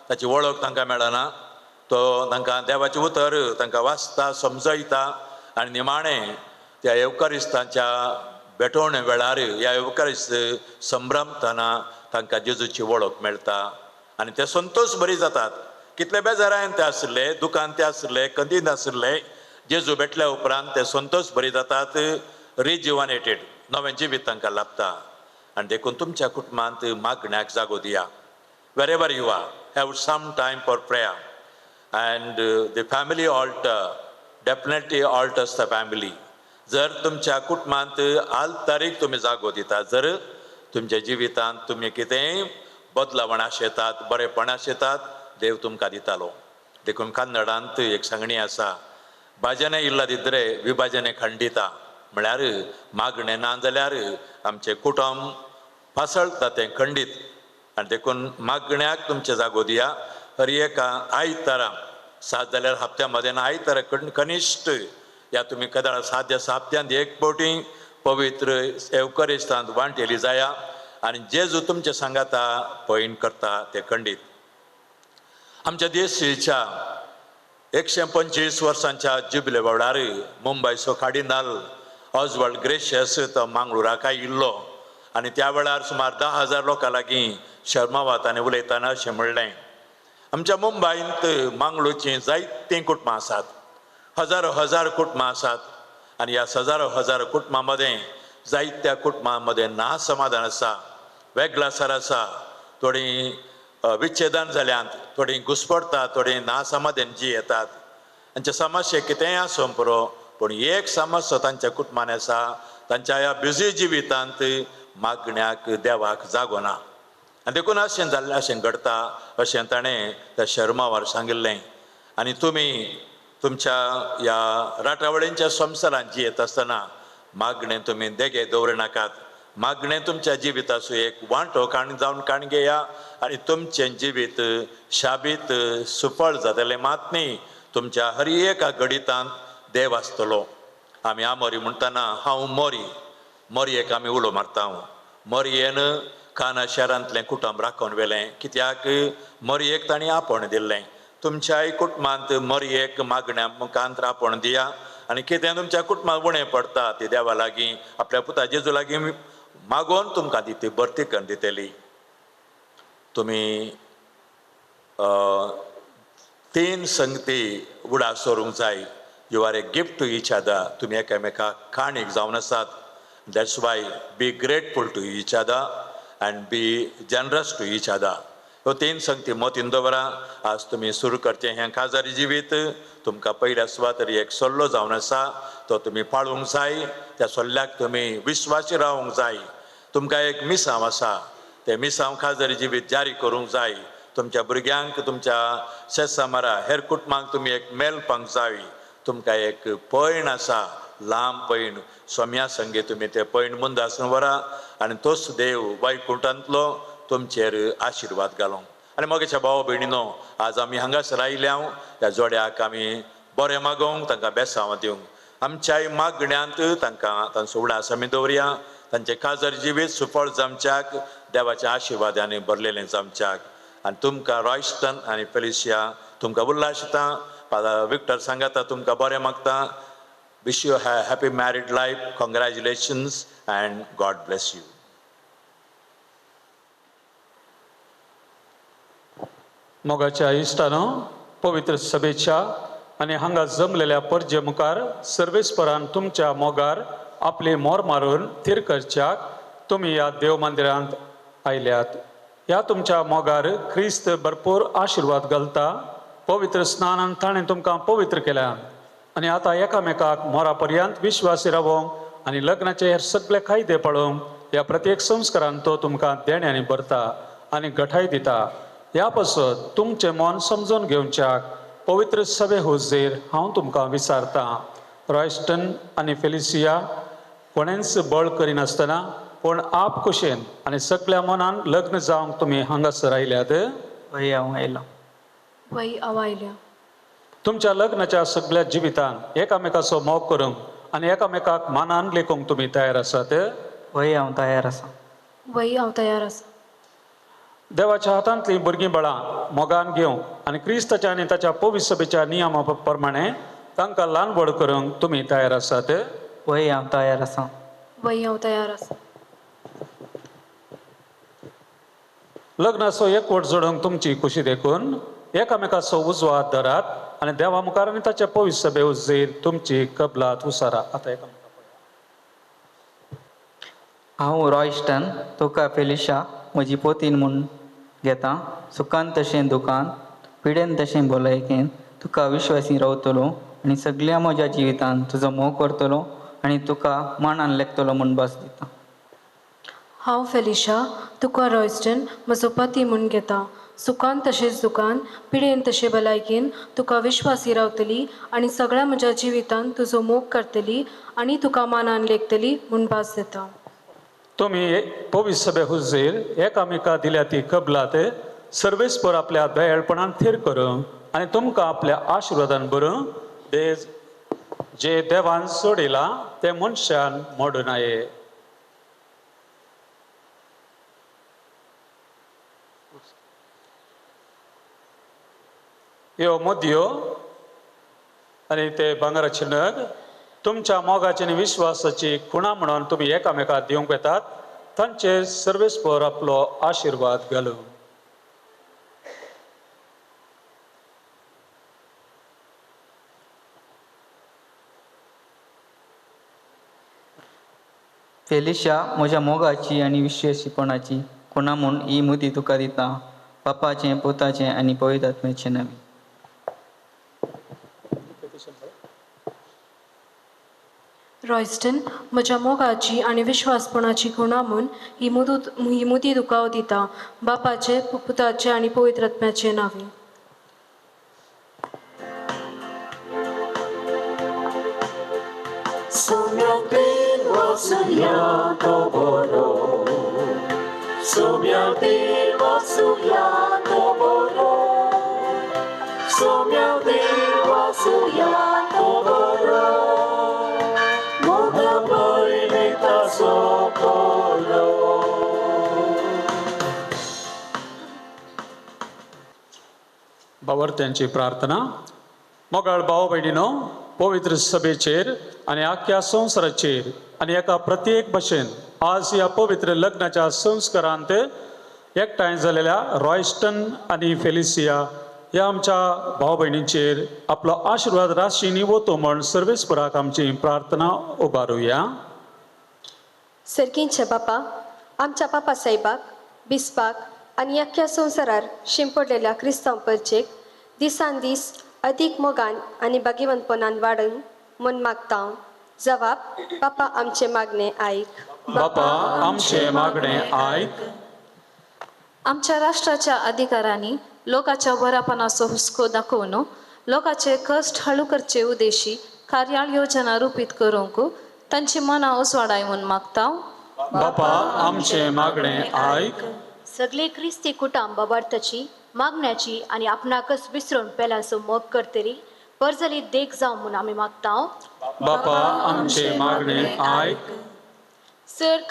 ताची वळख तांकां मेळना. तो तांकां देवाचें उतर तांकां वाचता, समजयता आनी निमाणें त्या येवकारिस्तांच्या भेटवणे वेळार ह्या येवकारिस्त संभ्रमतना तांकां जेजूची वळख मेळटा आनी ते संतोश बरी जातात. कितले बेजारायन ते आशिल्ले, दुखान ते आशिल्ले, खंतीन आशिल्ले, जेजू भेटल्या उपरांत ते संतोश बरी जातात, रिजिवनेटेड नवें जिवीत तांकां लाभता आनी देखून तुमच्या कुटुंबांत मागण्याक जागो दिया. Wherever you are, have some time for prayer. And the family altar definitely alters the family. जर तुमच्या कुटुंबांत आल्तारीक तुम्ही जागो दिता, जर तुमच्या जिवितांत तुम्ही कितेंय बदलावण आशेतात, बरेपण आशेतात, देव तुमकां दितालो. देखून कन्नडांत एक सांगणी आसा, भाजने इल्लदिद्रे विभाजने खंडिता. म्हळ्यार मागणें ना जाल्यार आमचें कुटुंब पासळटा तें खंडीत. आनी देखून मागण्याक तुमचे जागो दिया. हर एका आयतारा 7 जाल्यार हप्त्या मदें आयतारा कनिश्ट या तुम्ही कदाळ 7 हप्त्यांत एक पावटी पवित्र एवकरिस्तांत वांटेली जाया आनी जेजू तुमचे सांगाता पळयन करता ते खंडीत. आमच्या देशीच्या 125 वर्सांच्या जुबिले वेळार मुंबयचो कार्डिनल ऑजवर्ल्ड ग्रेशियस तो मांगळुराक आयिल्लो आनी त्या वेळार सुमार 10,000 लोकां लागीं शर्मावातांनी उलयतना अशें म्हणलें, आमच्या मुंबईंत मांगळूरचीं जायतीं कुटुंबां आसात, हजार कुटुंबां आसात आनी ह्या हजार कुटुंबां मदें जायत्या कुटुंबां मदें ना समाधान आसा, वेगळासार आसा, थोडीं विच्छेदन जाल्यांत, थोडीं घुस्पडटात, थोडीं नासमाधान जी येतात. तांचे समस्या कितेंय आसूं पुरो, पूण एक समस्या तांच्या कुटुंबान आसा, तांच्या ह्या बिजी जिवितांत मागण्याक देवाक जागो ना. आनी देखून अशें जाल्लें अशें घडता अशें ताणें त्या शर्मावार सांगिल्लें. आनी तुमी तुमच्या ह्या राटावळींच्या संवसारांत जियेत आसतना मागणें तुमी देगे दवरनाकात. मागणें तुमच्या जिविताचो एक वांटो जावन काणगेया आनी तुमचें जिवीत शाबीत सुफळ जातलें मात न्ही, तुमच्या हर एका घडितांत देव आसतलो. आमी आमोरी म्हणटना हांव मोरयेक आमी उलो मारता. मोरयेन काना शारांतलें कुटुंब राखून व्हेलें, कित्याक मोरयेक ताणी आपण दिल्लें. तुमच्याय कुटुंबांत मोरयेक मागण्या मुखांत रापण दिया आनी कितें तुमच्या कुटुंबाक उणें पडटा ती देवा लागीं आपल्या पुता जेजू लागीं मागोवन तुमकां ती बरती करून दितली. तुमी 3 संगती उडा सोरूंक जाय. You are a gift to each other. तुमी एकामेकाक काणीक जावन आसात. That's why be grateful to each other and be generous to each other. ह्यो 3 संगती मतीन दवरा. आज तुमी सुरू करचें हें काजारी जिवीत तुमकां पयल्या सुवातेर एक सल्लो जावन आसा, तो तुमी पाळूंक जाय. त्या सल्ल्याक तुमी विश्वासी रावूंक जाय. तुमकां एक मिसांव आसा, तें मिसांव काजारी जिवीत जारी करूंक जाय. तुमच्या भुरग्यांक, तुमच्या शेजामारा हेर कुटुंबांक तुमी एक मेलपाक जाय. तुमकां एक पैण आसा, लांब पैण, सोम्या संगे तुमी ते पैण मुंदासून व्हरा आनी तोच देव वैकुंठांतलो तुमचेर आशिर्वाद घालूं. आनी मोगेच्या भाव भयणीनो, आज आमी हांगासर आयल्या त्या जोड्याक आमी बरें मागोवंक, तांकां बेसांव दिवंक, आमच्याय मागण्यांत तांकां तांचो उडास आमी दवरया. तांचें काजर जिवीत सुफळ जमच्याक, देवाच्या आशिर्वादांनी भरलेलें जमच्याक. आनी तुमकां रॉयस्टन आनी फेलिशिया तुमकां उल्हासता. फादर विक्टर सांगाता तुमकां बरें मागता. Wish you a happy married life. Congratulations and God bless you. मोगाच्या इश्टानो, पवित्र सभेच्या आनी हांगा जमलेल्या परजे मुखार सर्वेस्परान तुमच्या मोगार आपली मोर मारून थीर करच्याक तुमी ह्या देव मंदिरांत आयल्यात. ह्या तुमच्या मोगार क्रिस्त भरपूर आशिर्वाद घालता. पवित्र स्नानान ताणें तुमकां पवित्र केल्या आनी आतां एकामेकाक मोरा पर्यंत विश्वासी रावोंक आनी लग्नाचे हेर सगळे कायदे पळोवंक ह्या प्रत्येक संस्कारान तो तुमकां देण्यानी भरता आनी घटाय दिता. ह्या पासत तुमचें मन समजून घेवच्याक पवित्र सभे हुजेर हांव तुमकां विचारतां. रॉयस्टन आनी फेलिसिया कोणेंच बळ करिनासतना पूण आप कुशेन आनी सगळ्या मनान लग्न जावंक तुमी हांगासर आयल्यात. वय आवायल्या. तुमच्या लग्नाच्या सगळ्या जिवितान एकामेकाचो मोग करूंक आनी एकामेकाक मानान लेखूंक तुमी तयार आसात. वय हांव तयार आसा. वय हांव तयार आसा. देवाच्या हातांतलीं भुरगीं बाळां मोगान घेवंक आनी क्रिस्ताच्या आनी ताच्या पवित्र सभेच्या नियमा प्रमाणे तांकां ल्हान व्हड करूंक तुमी तयार आसात. वय हांव तयार आसा. वय हांव तयार आसा. लग्नाचो एकवट जोडूंक तुमची खुशी देखून एकामेकाचो उजो हात धरात आनी देवा मुखार आनी ताच्या पवित्र सभे हुजेर तुमची कबलात उसारा. आतां एकामेका हांव रॉयस्टन तुका फेलिशा म्हजी पोतीन म्हूण घेता. सुखान तशें दुखान, पिडेन तशें भलायकेन तुका विश्वासी रावतलो आनी सगळ्या म्हज्या जिवितान तुजो मोग करतलो आनी तुका मानान लेखतलो म्हूण भास दिता. हांव फेलिशा तुका रॉयस्टन म्हजो पती म्हूण घेता. सुखान तशेंच दुखान, पिडेन तशें भलायकेन तुका विश्वासी रावतली आनी सगळ्या म्हज्या जिवितान तुजो मोग करतली आनी तुका मानान लेखतली म्हूण भास दिता. तुम्ही पवित्र सभे हुजीर एकामेका दिल्या ती कबलात सर्वेस्पर आपल्या दयाळपणान थीर करूं आनी तुमकां आपल्या आशिर्वादान भरूं देज जे देवान सोडिला ते मनशान मोडूं नये. ह्यो मुद्यो आनी ते भांगराचे नग तुमच्या मोगाची आनी विश्वासाची खुणा म्हणून तुम्ही एकामेकाक दिवंक येतात. तांचे सर्वेस्पर आपलो आशिर्वाद घालूं. फेलिशा म्हज्या मोगाची आनी विश्वासीपणाची खुणा म्हूण ही मुदी तुका दिता. बापाचें, पुताचें आनी पवित्र आत्म्याचें नांव. रॉयस्टन म्हज्या मोगाची आनी विश्वासपणाची खुणा म्हूण ही मुदी तुका दिता. बापाचे, पुताचे आनी पवित्र आत्म्याचे नांवे. भावार्थ्यांची प्रार्थना. मोगाळ भाव भयणीनो, पवित्र सभेचेर आनी आख्या संवसाराचेर आनी एका प्रत्येक भाशेन आज ह्या पवित्र लग्नाच्या संस्कारांत एकठांय जालेल्या रॉयस्टन आनी फेलिसिया ह्या आमच्या भाव भयणींचेर आपलो आशिर्वाद राशींनी वतो म्हण सर्वेस्पराक आमची प्रार्थना उबारुया. सर्गींचे बापा, आमच्या बापा साहेबाक, बिस्पाक आनी अख्ख्या संवसारार शिंपडलेल्या क्रिस्तांव परचेक दिसान दीस अदीक मोगान आनी भाग्यवंतपणान वाडूंक म्हूण मागता. जवाब: बापा आमचे मागणे आयक. बापा आमचे मागणे आयक. आमच्या राष्ट्राच्या अधिकाऱ्यांनी लोकांच्या बऱ्यापणाचो हुस्को दाखोवन लोकांचे कश्ट हळू करचे उद्देशी कार्याळ योजना रूपीत करूंक तांची मनां उसवाडाय म्हूण मागता. बापा आमचे मागणे आयक. सगळे क्रिस्ती कुटुंब बाबार्थाची मागण्याची आणि आपणाकच विसरून पेलांचो मोग करतली परजली देख जावं म्हणून आम्ही मागता. बापा आमचे मागणे आयक. सर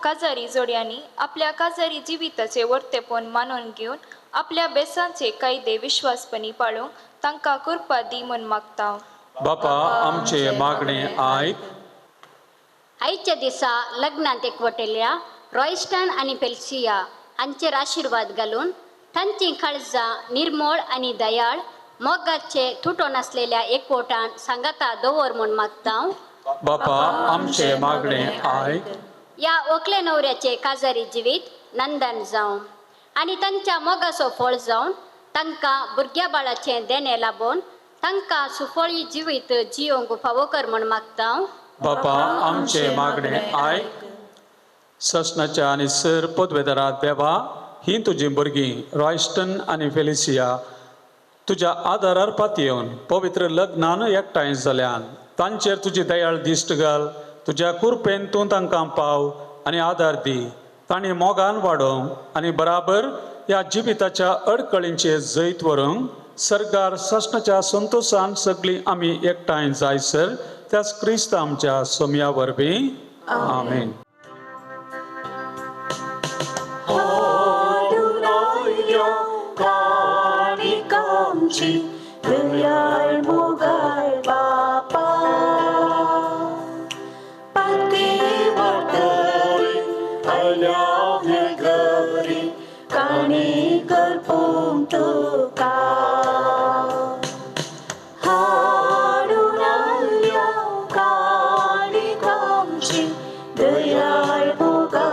काजारी जोड्यांनी आपल्या काजारी जिविताचे वर्तेपण मानून घेऊन आपल्या बेसांचे कायदे विश्वासपणी पाळूंक तांकां कृपा दी म्हूण मागता. बापा आमचे मागणे आयक. आयच्या दिसा लग्नांत एकवटलेल्या रॉयस्टन आणि फेलिसिया हांचेर आशिर्वाद घालून तांची काळजां निर्मळ आणि दयाळ मोगाचे तुटो नासलेल्या एकवटान सांगाता दवर म्हूण मागता. बापा आमचे मागणे आयक. या ओकले न्हवऱ्याचे काजारी जिवीत नंदन जावं आणि तांच्या मोगाचो फळ जावन तांकां भुरग्या बाळाचें देणे लाबोवन तांकां सुफळी जिवीत जियोंक फावो कर म्हूण मागता. बापा आमचे मागणे आयक. ससनाच्या आनी सर पदवेदारात देवा ही तुजी भुरगीं रॉयस्टन आनी फेलिसिया तुज्या आदारार पातयेवन पवित्र लग्नान एकठांय जाल्यान तांचेर तुजी दयाळ दिश्ट घाल. तुज्या कुरपेन तूं तांकां पाव आनी आदार दी. तांणी मोगान वाडोवंक आनी बराबर ह्या जिविताच्या अडकळींचे जैत व्हरूंक सरकार ससनाच्या संतोशान सगळीं आमी एकठांय जायसर त्याच क्रिस्त आमच्या सोम्या वरवीं. आमेन. दयाळ मोगा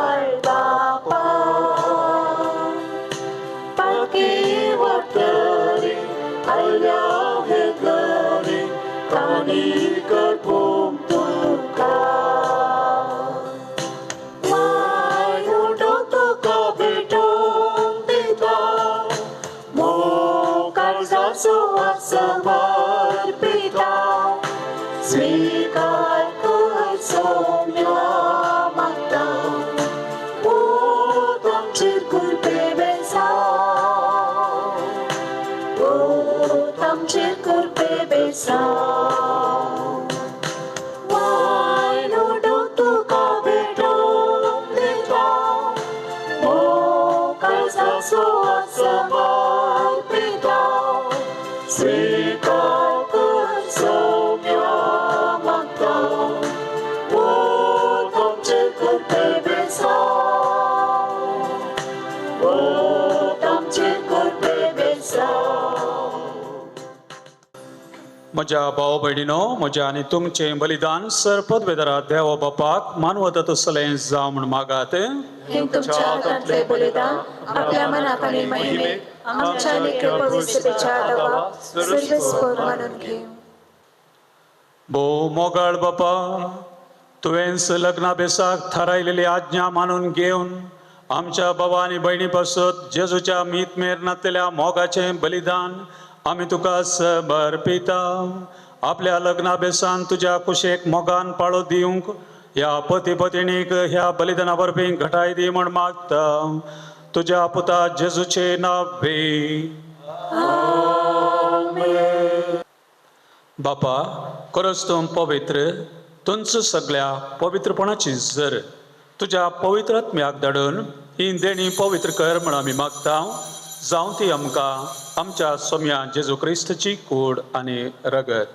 समर्पिता स्वीकार कर सौम्या माता o tamcir kurpe besa o tamcir kurpe besa why no do tu ka beto beta o kaisa so समर्पिता स्वीकार कर सौम्या माता o tamcir kurpe besa o tamcir kurpe besa. म्हज्या भाव भयणीनो, म्हज्या आनी तुमचे बलिदान सरपदवेदरा देव बापाक मानवता तसलें जावं म्हण मागात. हे तुमच्या हातांतले बलिदान आपल्या मनाक आनी महिमेक आमच्या निखे पवित्रतेच्या दबाव सर्वस्वर मानून घे. भोव मोगाळ बापा, तुवेंच लग्नाभेसाक थारायलेली आज्ञा मानून घेवन आमच्या भावा आनी भयणी पासत जेजूच्या मीतमेर नातलेल्या मोगाचें बलिदान आमी तुका समर्पिता. आपल्या लग्नाभेसान तुज्या कुशेक मोगान पाळो दिवंक ह्या पती पत्नीक ह्या बलिदाना वरवीं घटाय दी म्हण मागता. तुज्या पुता जेजूचे नांवे. बापा, खरोच तूं पवित्र, तुमच सगळ्या पवित्रपणाची झर तुज्या पवित्र आत्म्याक धाडून ही देणी पवित्र कर म्हण आमी मागता. जावं ती आमकां आमच्या सोम्या जेजू क्रिस्ताची कूड आनी रगत.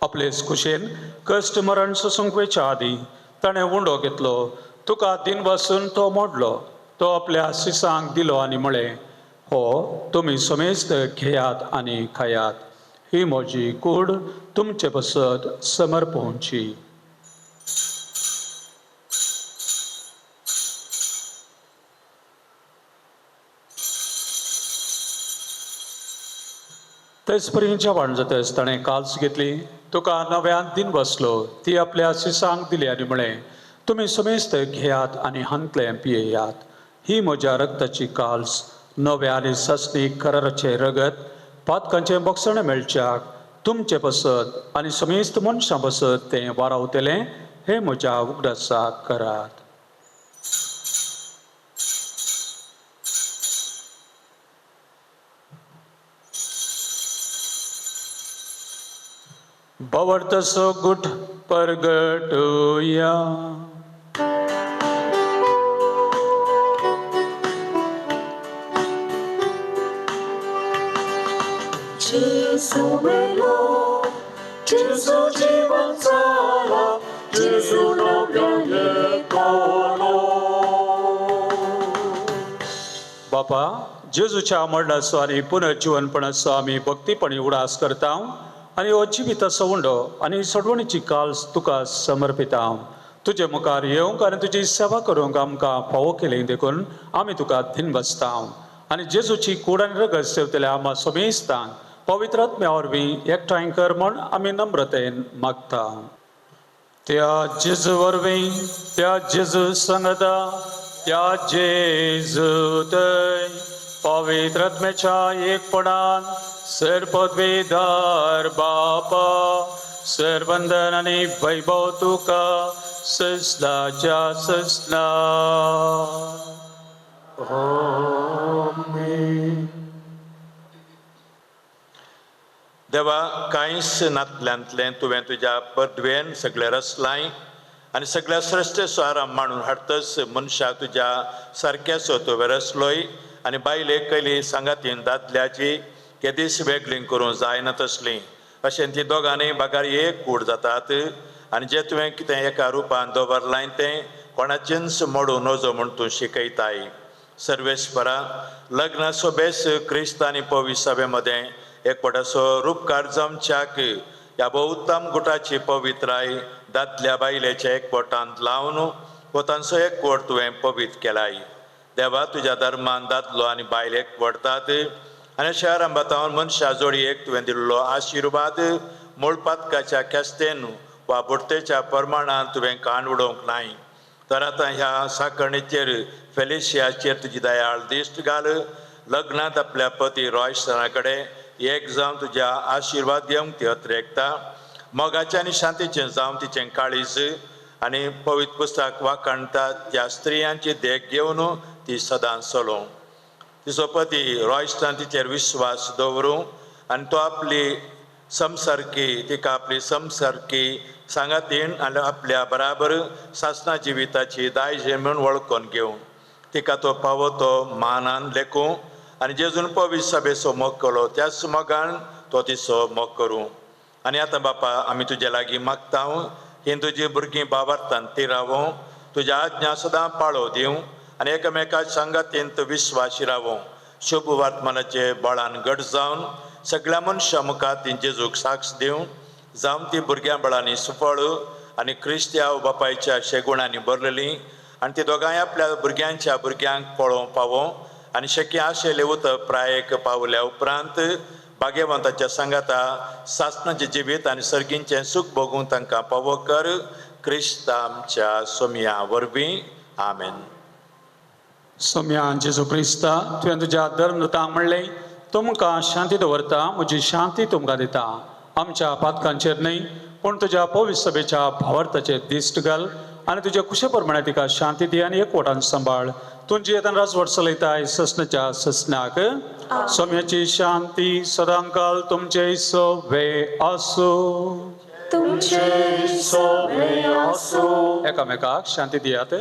आपलेच कुशेन कश्ट मरण सोसूंक वेच्या आदी ताणें उंडो घेतलो. तुका दिन बसून तो मोडलो. तो आपल्या शिसांक दिलो आनी म्हळें, हो तुमी समेस्त घेयात आनी खायात. ही म्हजी कूड तुमचे बसत समर्पणची. तेच परी जेवण जातच ताणें काल्स घेतली. तुका नव्यान दिन बसलो. ती आपल्या शिसांक दिली आनी म्हळें, तुमी समेस्त घेयात आनी हांतले पियेयात. ही म्हज्या रक्ताची काल्स, नव्या आनी सस्तीक कराराचें रगत, पातकांचें बक्षण मेळच्याक तुमचे बसत आनी समेस्त मनशां बसत तें वारावतलें. हे म्हज्या उगडासाक करात. बवर्तसो गुट परगटुया. जेजू मेलो, जेजू जीवन जाला, जेजू नव्याने कोलो. बापा, जेजूच्या मरणाचो आनी पुनर्जीवनपणाचो आमी भक्तीपणी उडास करता आनी हो जिविताचो उंडो आनी सडवणीची काल्स तुका समर्पिता. तुजे मुखार येवंक आनी तुजी सेवा करूंक आमकां फावो केलें देखून आमी तुका दिन बसता. आनी जेजूची कूड आनी रगत सेवतल्या आम्हा समेस्तांक पवित्र आत्म्या वरवीं एकठांय कर म्हण आमी नम्रतेन मागता. त्या जेजू वरवीं, त्या जेजू सांगता, त्या जेजू थंय पवित्र आत्म्याच्या एकपणान सरपदवेदार बापा, सरबंधन आनी वैभव तुका ससलाच्या ससला. देवा, कांयच नातल्यांतलें तुवें तुज्या पदवेन सगळें रचलाय आनी सगळ्या सृश्टे सुवारां मांडून हाडटच मनशा तुज्या सारक्याचो तुवें रचलोय आनी बायलेक कैली सांगातीन दादल्याची केदीस वेगळी करूं जायना तसलीं. अशें ती दोगांनी बागार एक कूड जातात आनी जें तुवें कितें एका रुपान दवरलां तें कोणाचेंच मोडूं नजो म्हूण तूं शिकयताय. सर्वेस्परा, लग्नाचो बेस क्रिस्त आनी पवित्र सभे मदें एकवटाचो रूपकार जमच्याक ह्या बहुत्तम गुटाची पवित्राय दादल्या बायलेच्या एकवटांत लावन हो तांचो एकवट तुवें पवित्र केलाय. देवा, तुज्या धर्मान दादलो आनी बायल एकवटात आनी शहरां बतावन मनशा जोडयेक तुवें दिल्लो आशिर्वाद मूळ पातकाच्या केस्तेन वा बुडतेच्या प्रमाणान तुवें काण उडोवंक नाय. तर आतां ह्या साकरणेचेर फेलिशियाचेर तुजी दयाळ दिश्ट घाल. लग्नांत आपल्या पती रॉयस्टना कडेन एक जावन तुज्या आशिर्वाद घेवंक ती अत्रेकता मोगाचें आनी शांतीचें जावन तिचें काळीज आनी पवित्र पुस्तक वाखणटा त्या स्त्रियांची देख घेवन ती सदां चलोवं. तिचो पती रॉयस्टान तिचेर विश्वास दवरूं आनी तो आपली समसारकी तिका आपली समसारकी सांगातीन आनी आपल्या बराबर सासणा जिविताची दायज म्हणून वळखून घेवं. तिका तो फावो तो मानान लेखूं आनी जेजून पवित्र सभेचो मोग केलो त्याच मोगान तो तिचो मोग करूं. आनी आतां बापा आमी तुजे लागीं मागता ही तुजी भुरगीं बाबार्थान ती रावूं, तुज्या आज्ञा सदां पाळो दिवं आनी एकामेकाच्या संगातींत विश्वासी रावूं. शुभ वर्तमानाचे बळान घट जावन सगळ्या मनशां मुखार ती जेजूक साक्ष दिवं जावन ती भुरग्यां बळांनी सुफळ आनी क्रिस्त्या बापायच्या शेगुणांनी भरलेलीं आनी ती दोगांय आपल्या भुरग्यांच्या भुरग्यांक पळोवंक पावों आनी शक्य आशिल्ले उतर प्रायेक पावल्या उपरांत भाग्यवंताच्या सांगाता सासणाचें जिवीत आनी सर्गींचें सुख भोगूंक तांकां फावो कर. क्रिस्त आमच्या सोमया वरवीं. आमेन. सोम्या जेजू क्रिस्ता तुवें तुज्या धर्मदूतांक म्हणलें तुमकां शांती दवरता म्हजी शांती तुमकां दिता. आमच्या पातकांचेर न्हय पूण तुज्या पवित्र सभेच्या भावार्थाचेर दिश्ट घाल आनी तुज्या कुशे प्रमाणे तिका शांती दी आनी एकवटान सांबाळ. तुमची येतान राजवट चलयताय ससनाच्या ससनाक. सोम्याची शांती सदांकाल तुमचे सोबे आसूं. तुमचे सोबे आसूं. एकामेकाक शांती दियात.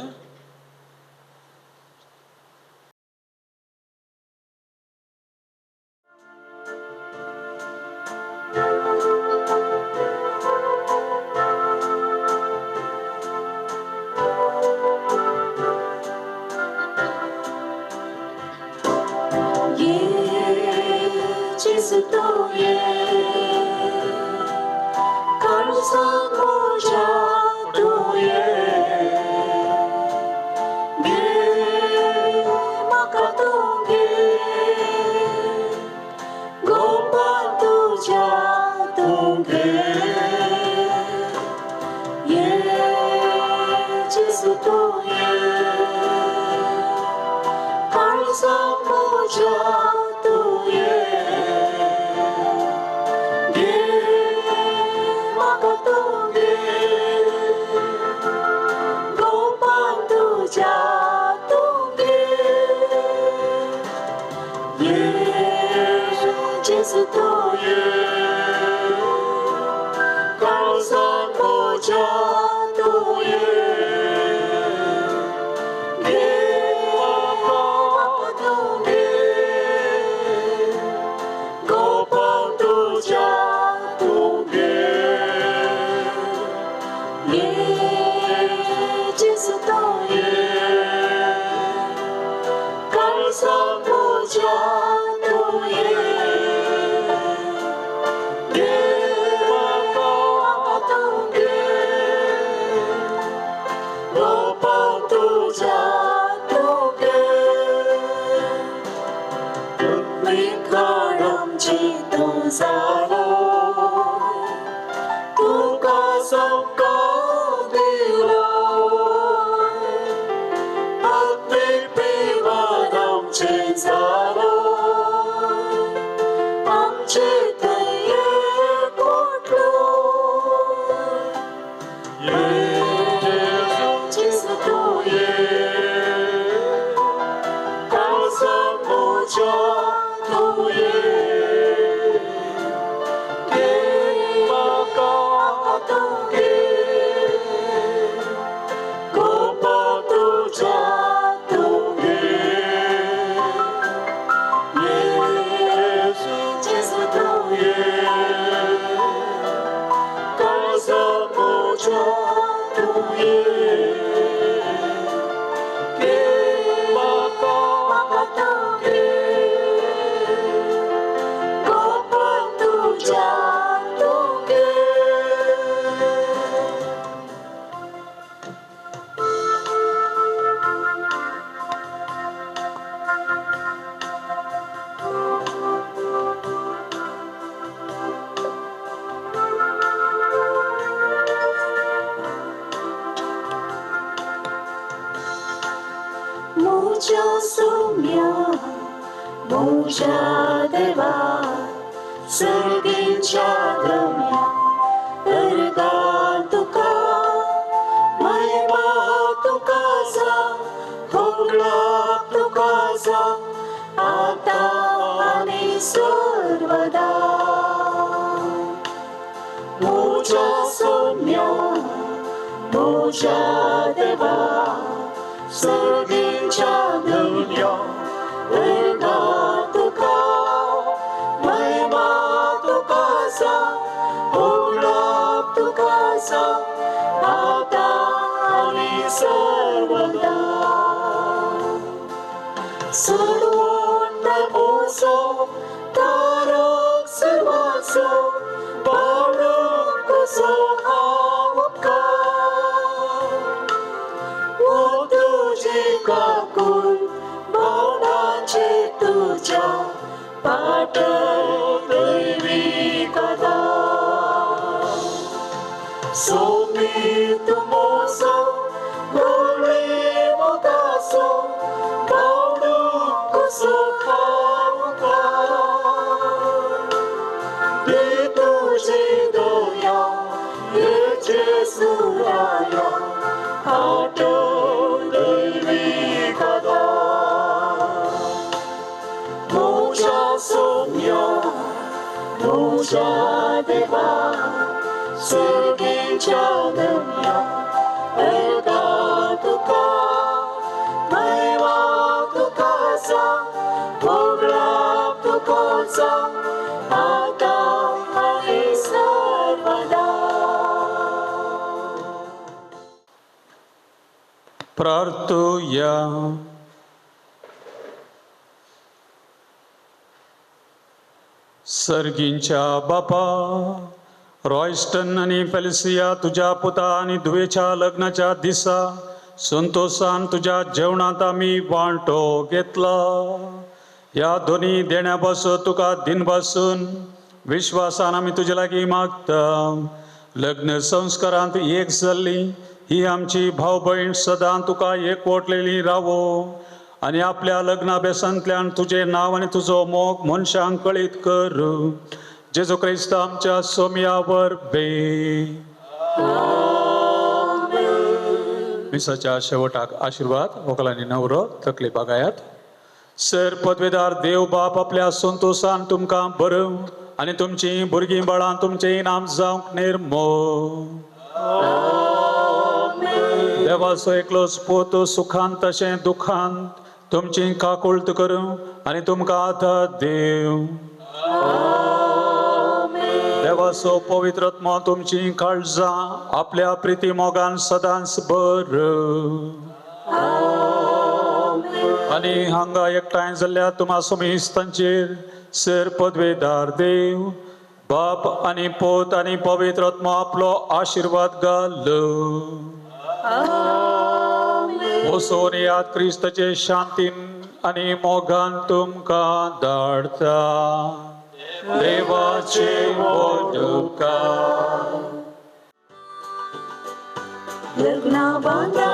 सर्गींच्या धन्या अर्गा तुका महिमा तुका जा होगळा तुका जा आता आणि सर्वदा मोजा सौम्य मोजा देवा सर्गींच्या धन्या अर्गा तुका महिमा तुका जा होगळा तुका जा आता आणि सर्वदा सर्वोन्नतोसो तारक सर्वाचो बाळकसो हा उपकार ओ तुझे काकून भावनाचे तुझ्या पाटल दैवी कदा सोमी तुमोसो गोळे मोगासो बाळकसो हा उपकार दे तुझे दया हे जेसुराया पाटल दैवी कदा मोजा सौम्य मोजा देवा सर्गींच्या धन्या अर्गा तुका महिमा तुका जा होगळा तुका जा आता आणि सर्वदा प्रार्थूया. सर्गींच्या बापा रॉयस्टन आणि फेलिसिया तुझ्या पुता आणि धुवेच्या लग्नाच्या दिसा संतोषान तुझ्या जेवणात आम्ही वांटो घेतला. या दोन्ही देण्यापासून तुका दिनपासून विश्वासान आम्ही तुझ्या लागी मागता. लग्न संस्कारांत एक जाल्ली ही आमची भाव बहीण सदां तुका एकवटलेली रावो आणि आपल्या लग्नाभ्यासांतल्यान तुझे नाव आणि तुझो मोग मनशांक कळीत कर. जेजू क्रिस्त आमच्या सोम्यावर बे. मिसाच्या शेवटाक आशीर्वाद वकलांनी नवरो तकली बगायात. सर पदवेदार देव बाप आपल्या संतोषान तुमकां बरं आणि तुमची भुरगीं बाळां तुमचे इनाम जावंक निर्मो. देवाचो एकलोच पोत सुखांत तशें दुखांत तुमची काकुळट करूं आणि तुमकां आदार देव. देवाचो पवित्र आत्मा तुमची काळजां आपल्या प्रिती मोगान सदांच बर. आणि हांगा एकठांय जाल्ल्या तुम्हा समिस्तांचेर सर पदवेदार देव बाप आणि पोत आणि पवित्र आत्मा आपलो आशीर्वाद घाल. वसोन याद क्रिस्ताचे शांतीन आणि मोगान तुमकां धाडता. देवाचे उपकार. लग्ना बांधा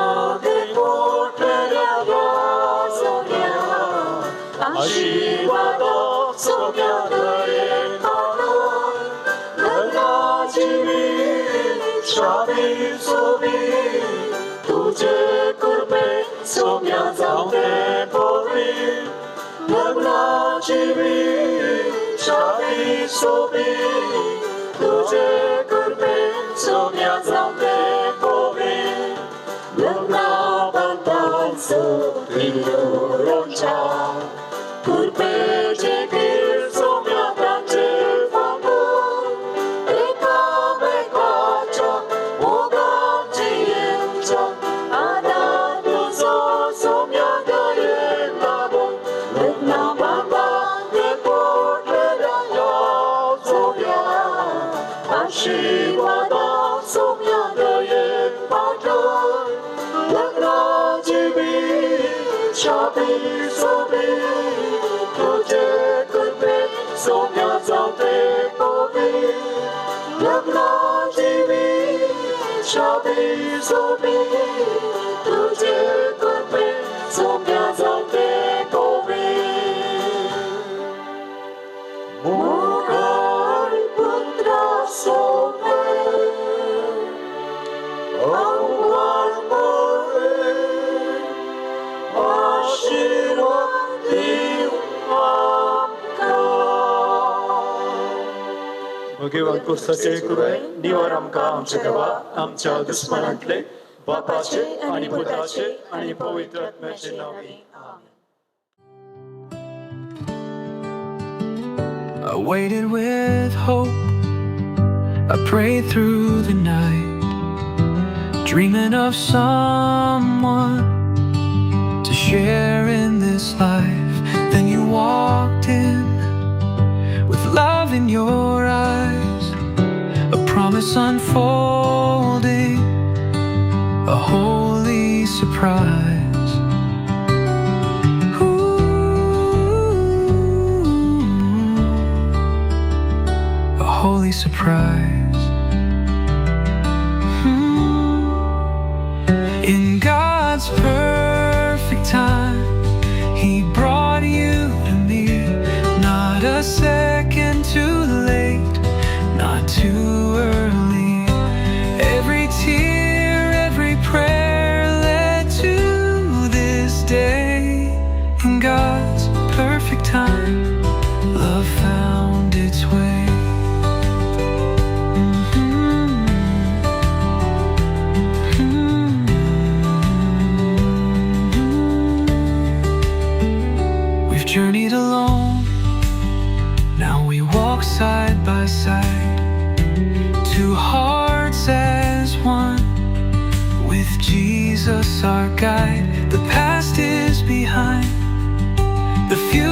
पोटऱ्या सोन्या आशीर्वाद सोन्या दये पाठो. लग्नाची शाबी सोबी तुझे कृपे सोन्या जावते पोरी. लग्नाची शाबी सोबी तुझे कृपे सोन्या जावते पोरी. लग्ना बांधांचो तिरोच्या कृपेचे कीर सोम्या तांचेर फांकून एकामेकाच्या मोगाची येवच्या आदार तुजो सोम्या दयेक लागून. लग्ना बांधांक पोटऱ्या सोम्या आशीर्वादा सोम्या दयेक पाठोय. लग्नाची शाबी सोबी तुझे कृपे सोम्या जावते पोरी. लग्नाची शाबी सोबी तुझे कृपे सोम्या जावते पोरी. मुखा भगवान कुर्साचे कुरय निवार आमकां आमच्या देवा आमच्या दुस्मनांतले बापाचे आणि पुताचे आणि पवित्र आत्म्याचे नावे I waited with hope. I prayed through the night, dreaming of someone to share in this life. Then you walked in with love in your eyes, a promise unfolding, a holy surprise. A holy surprise. In God's perfect time, He brought you to me. Not a second too late, not too early. Every tear, every prayer led to this day. In God's perfect time, love found its way. Journeyed alone, now we walk side by side, two hearts as one, with Jesus our guide. The past is behind, the future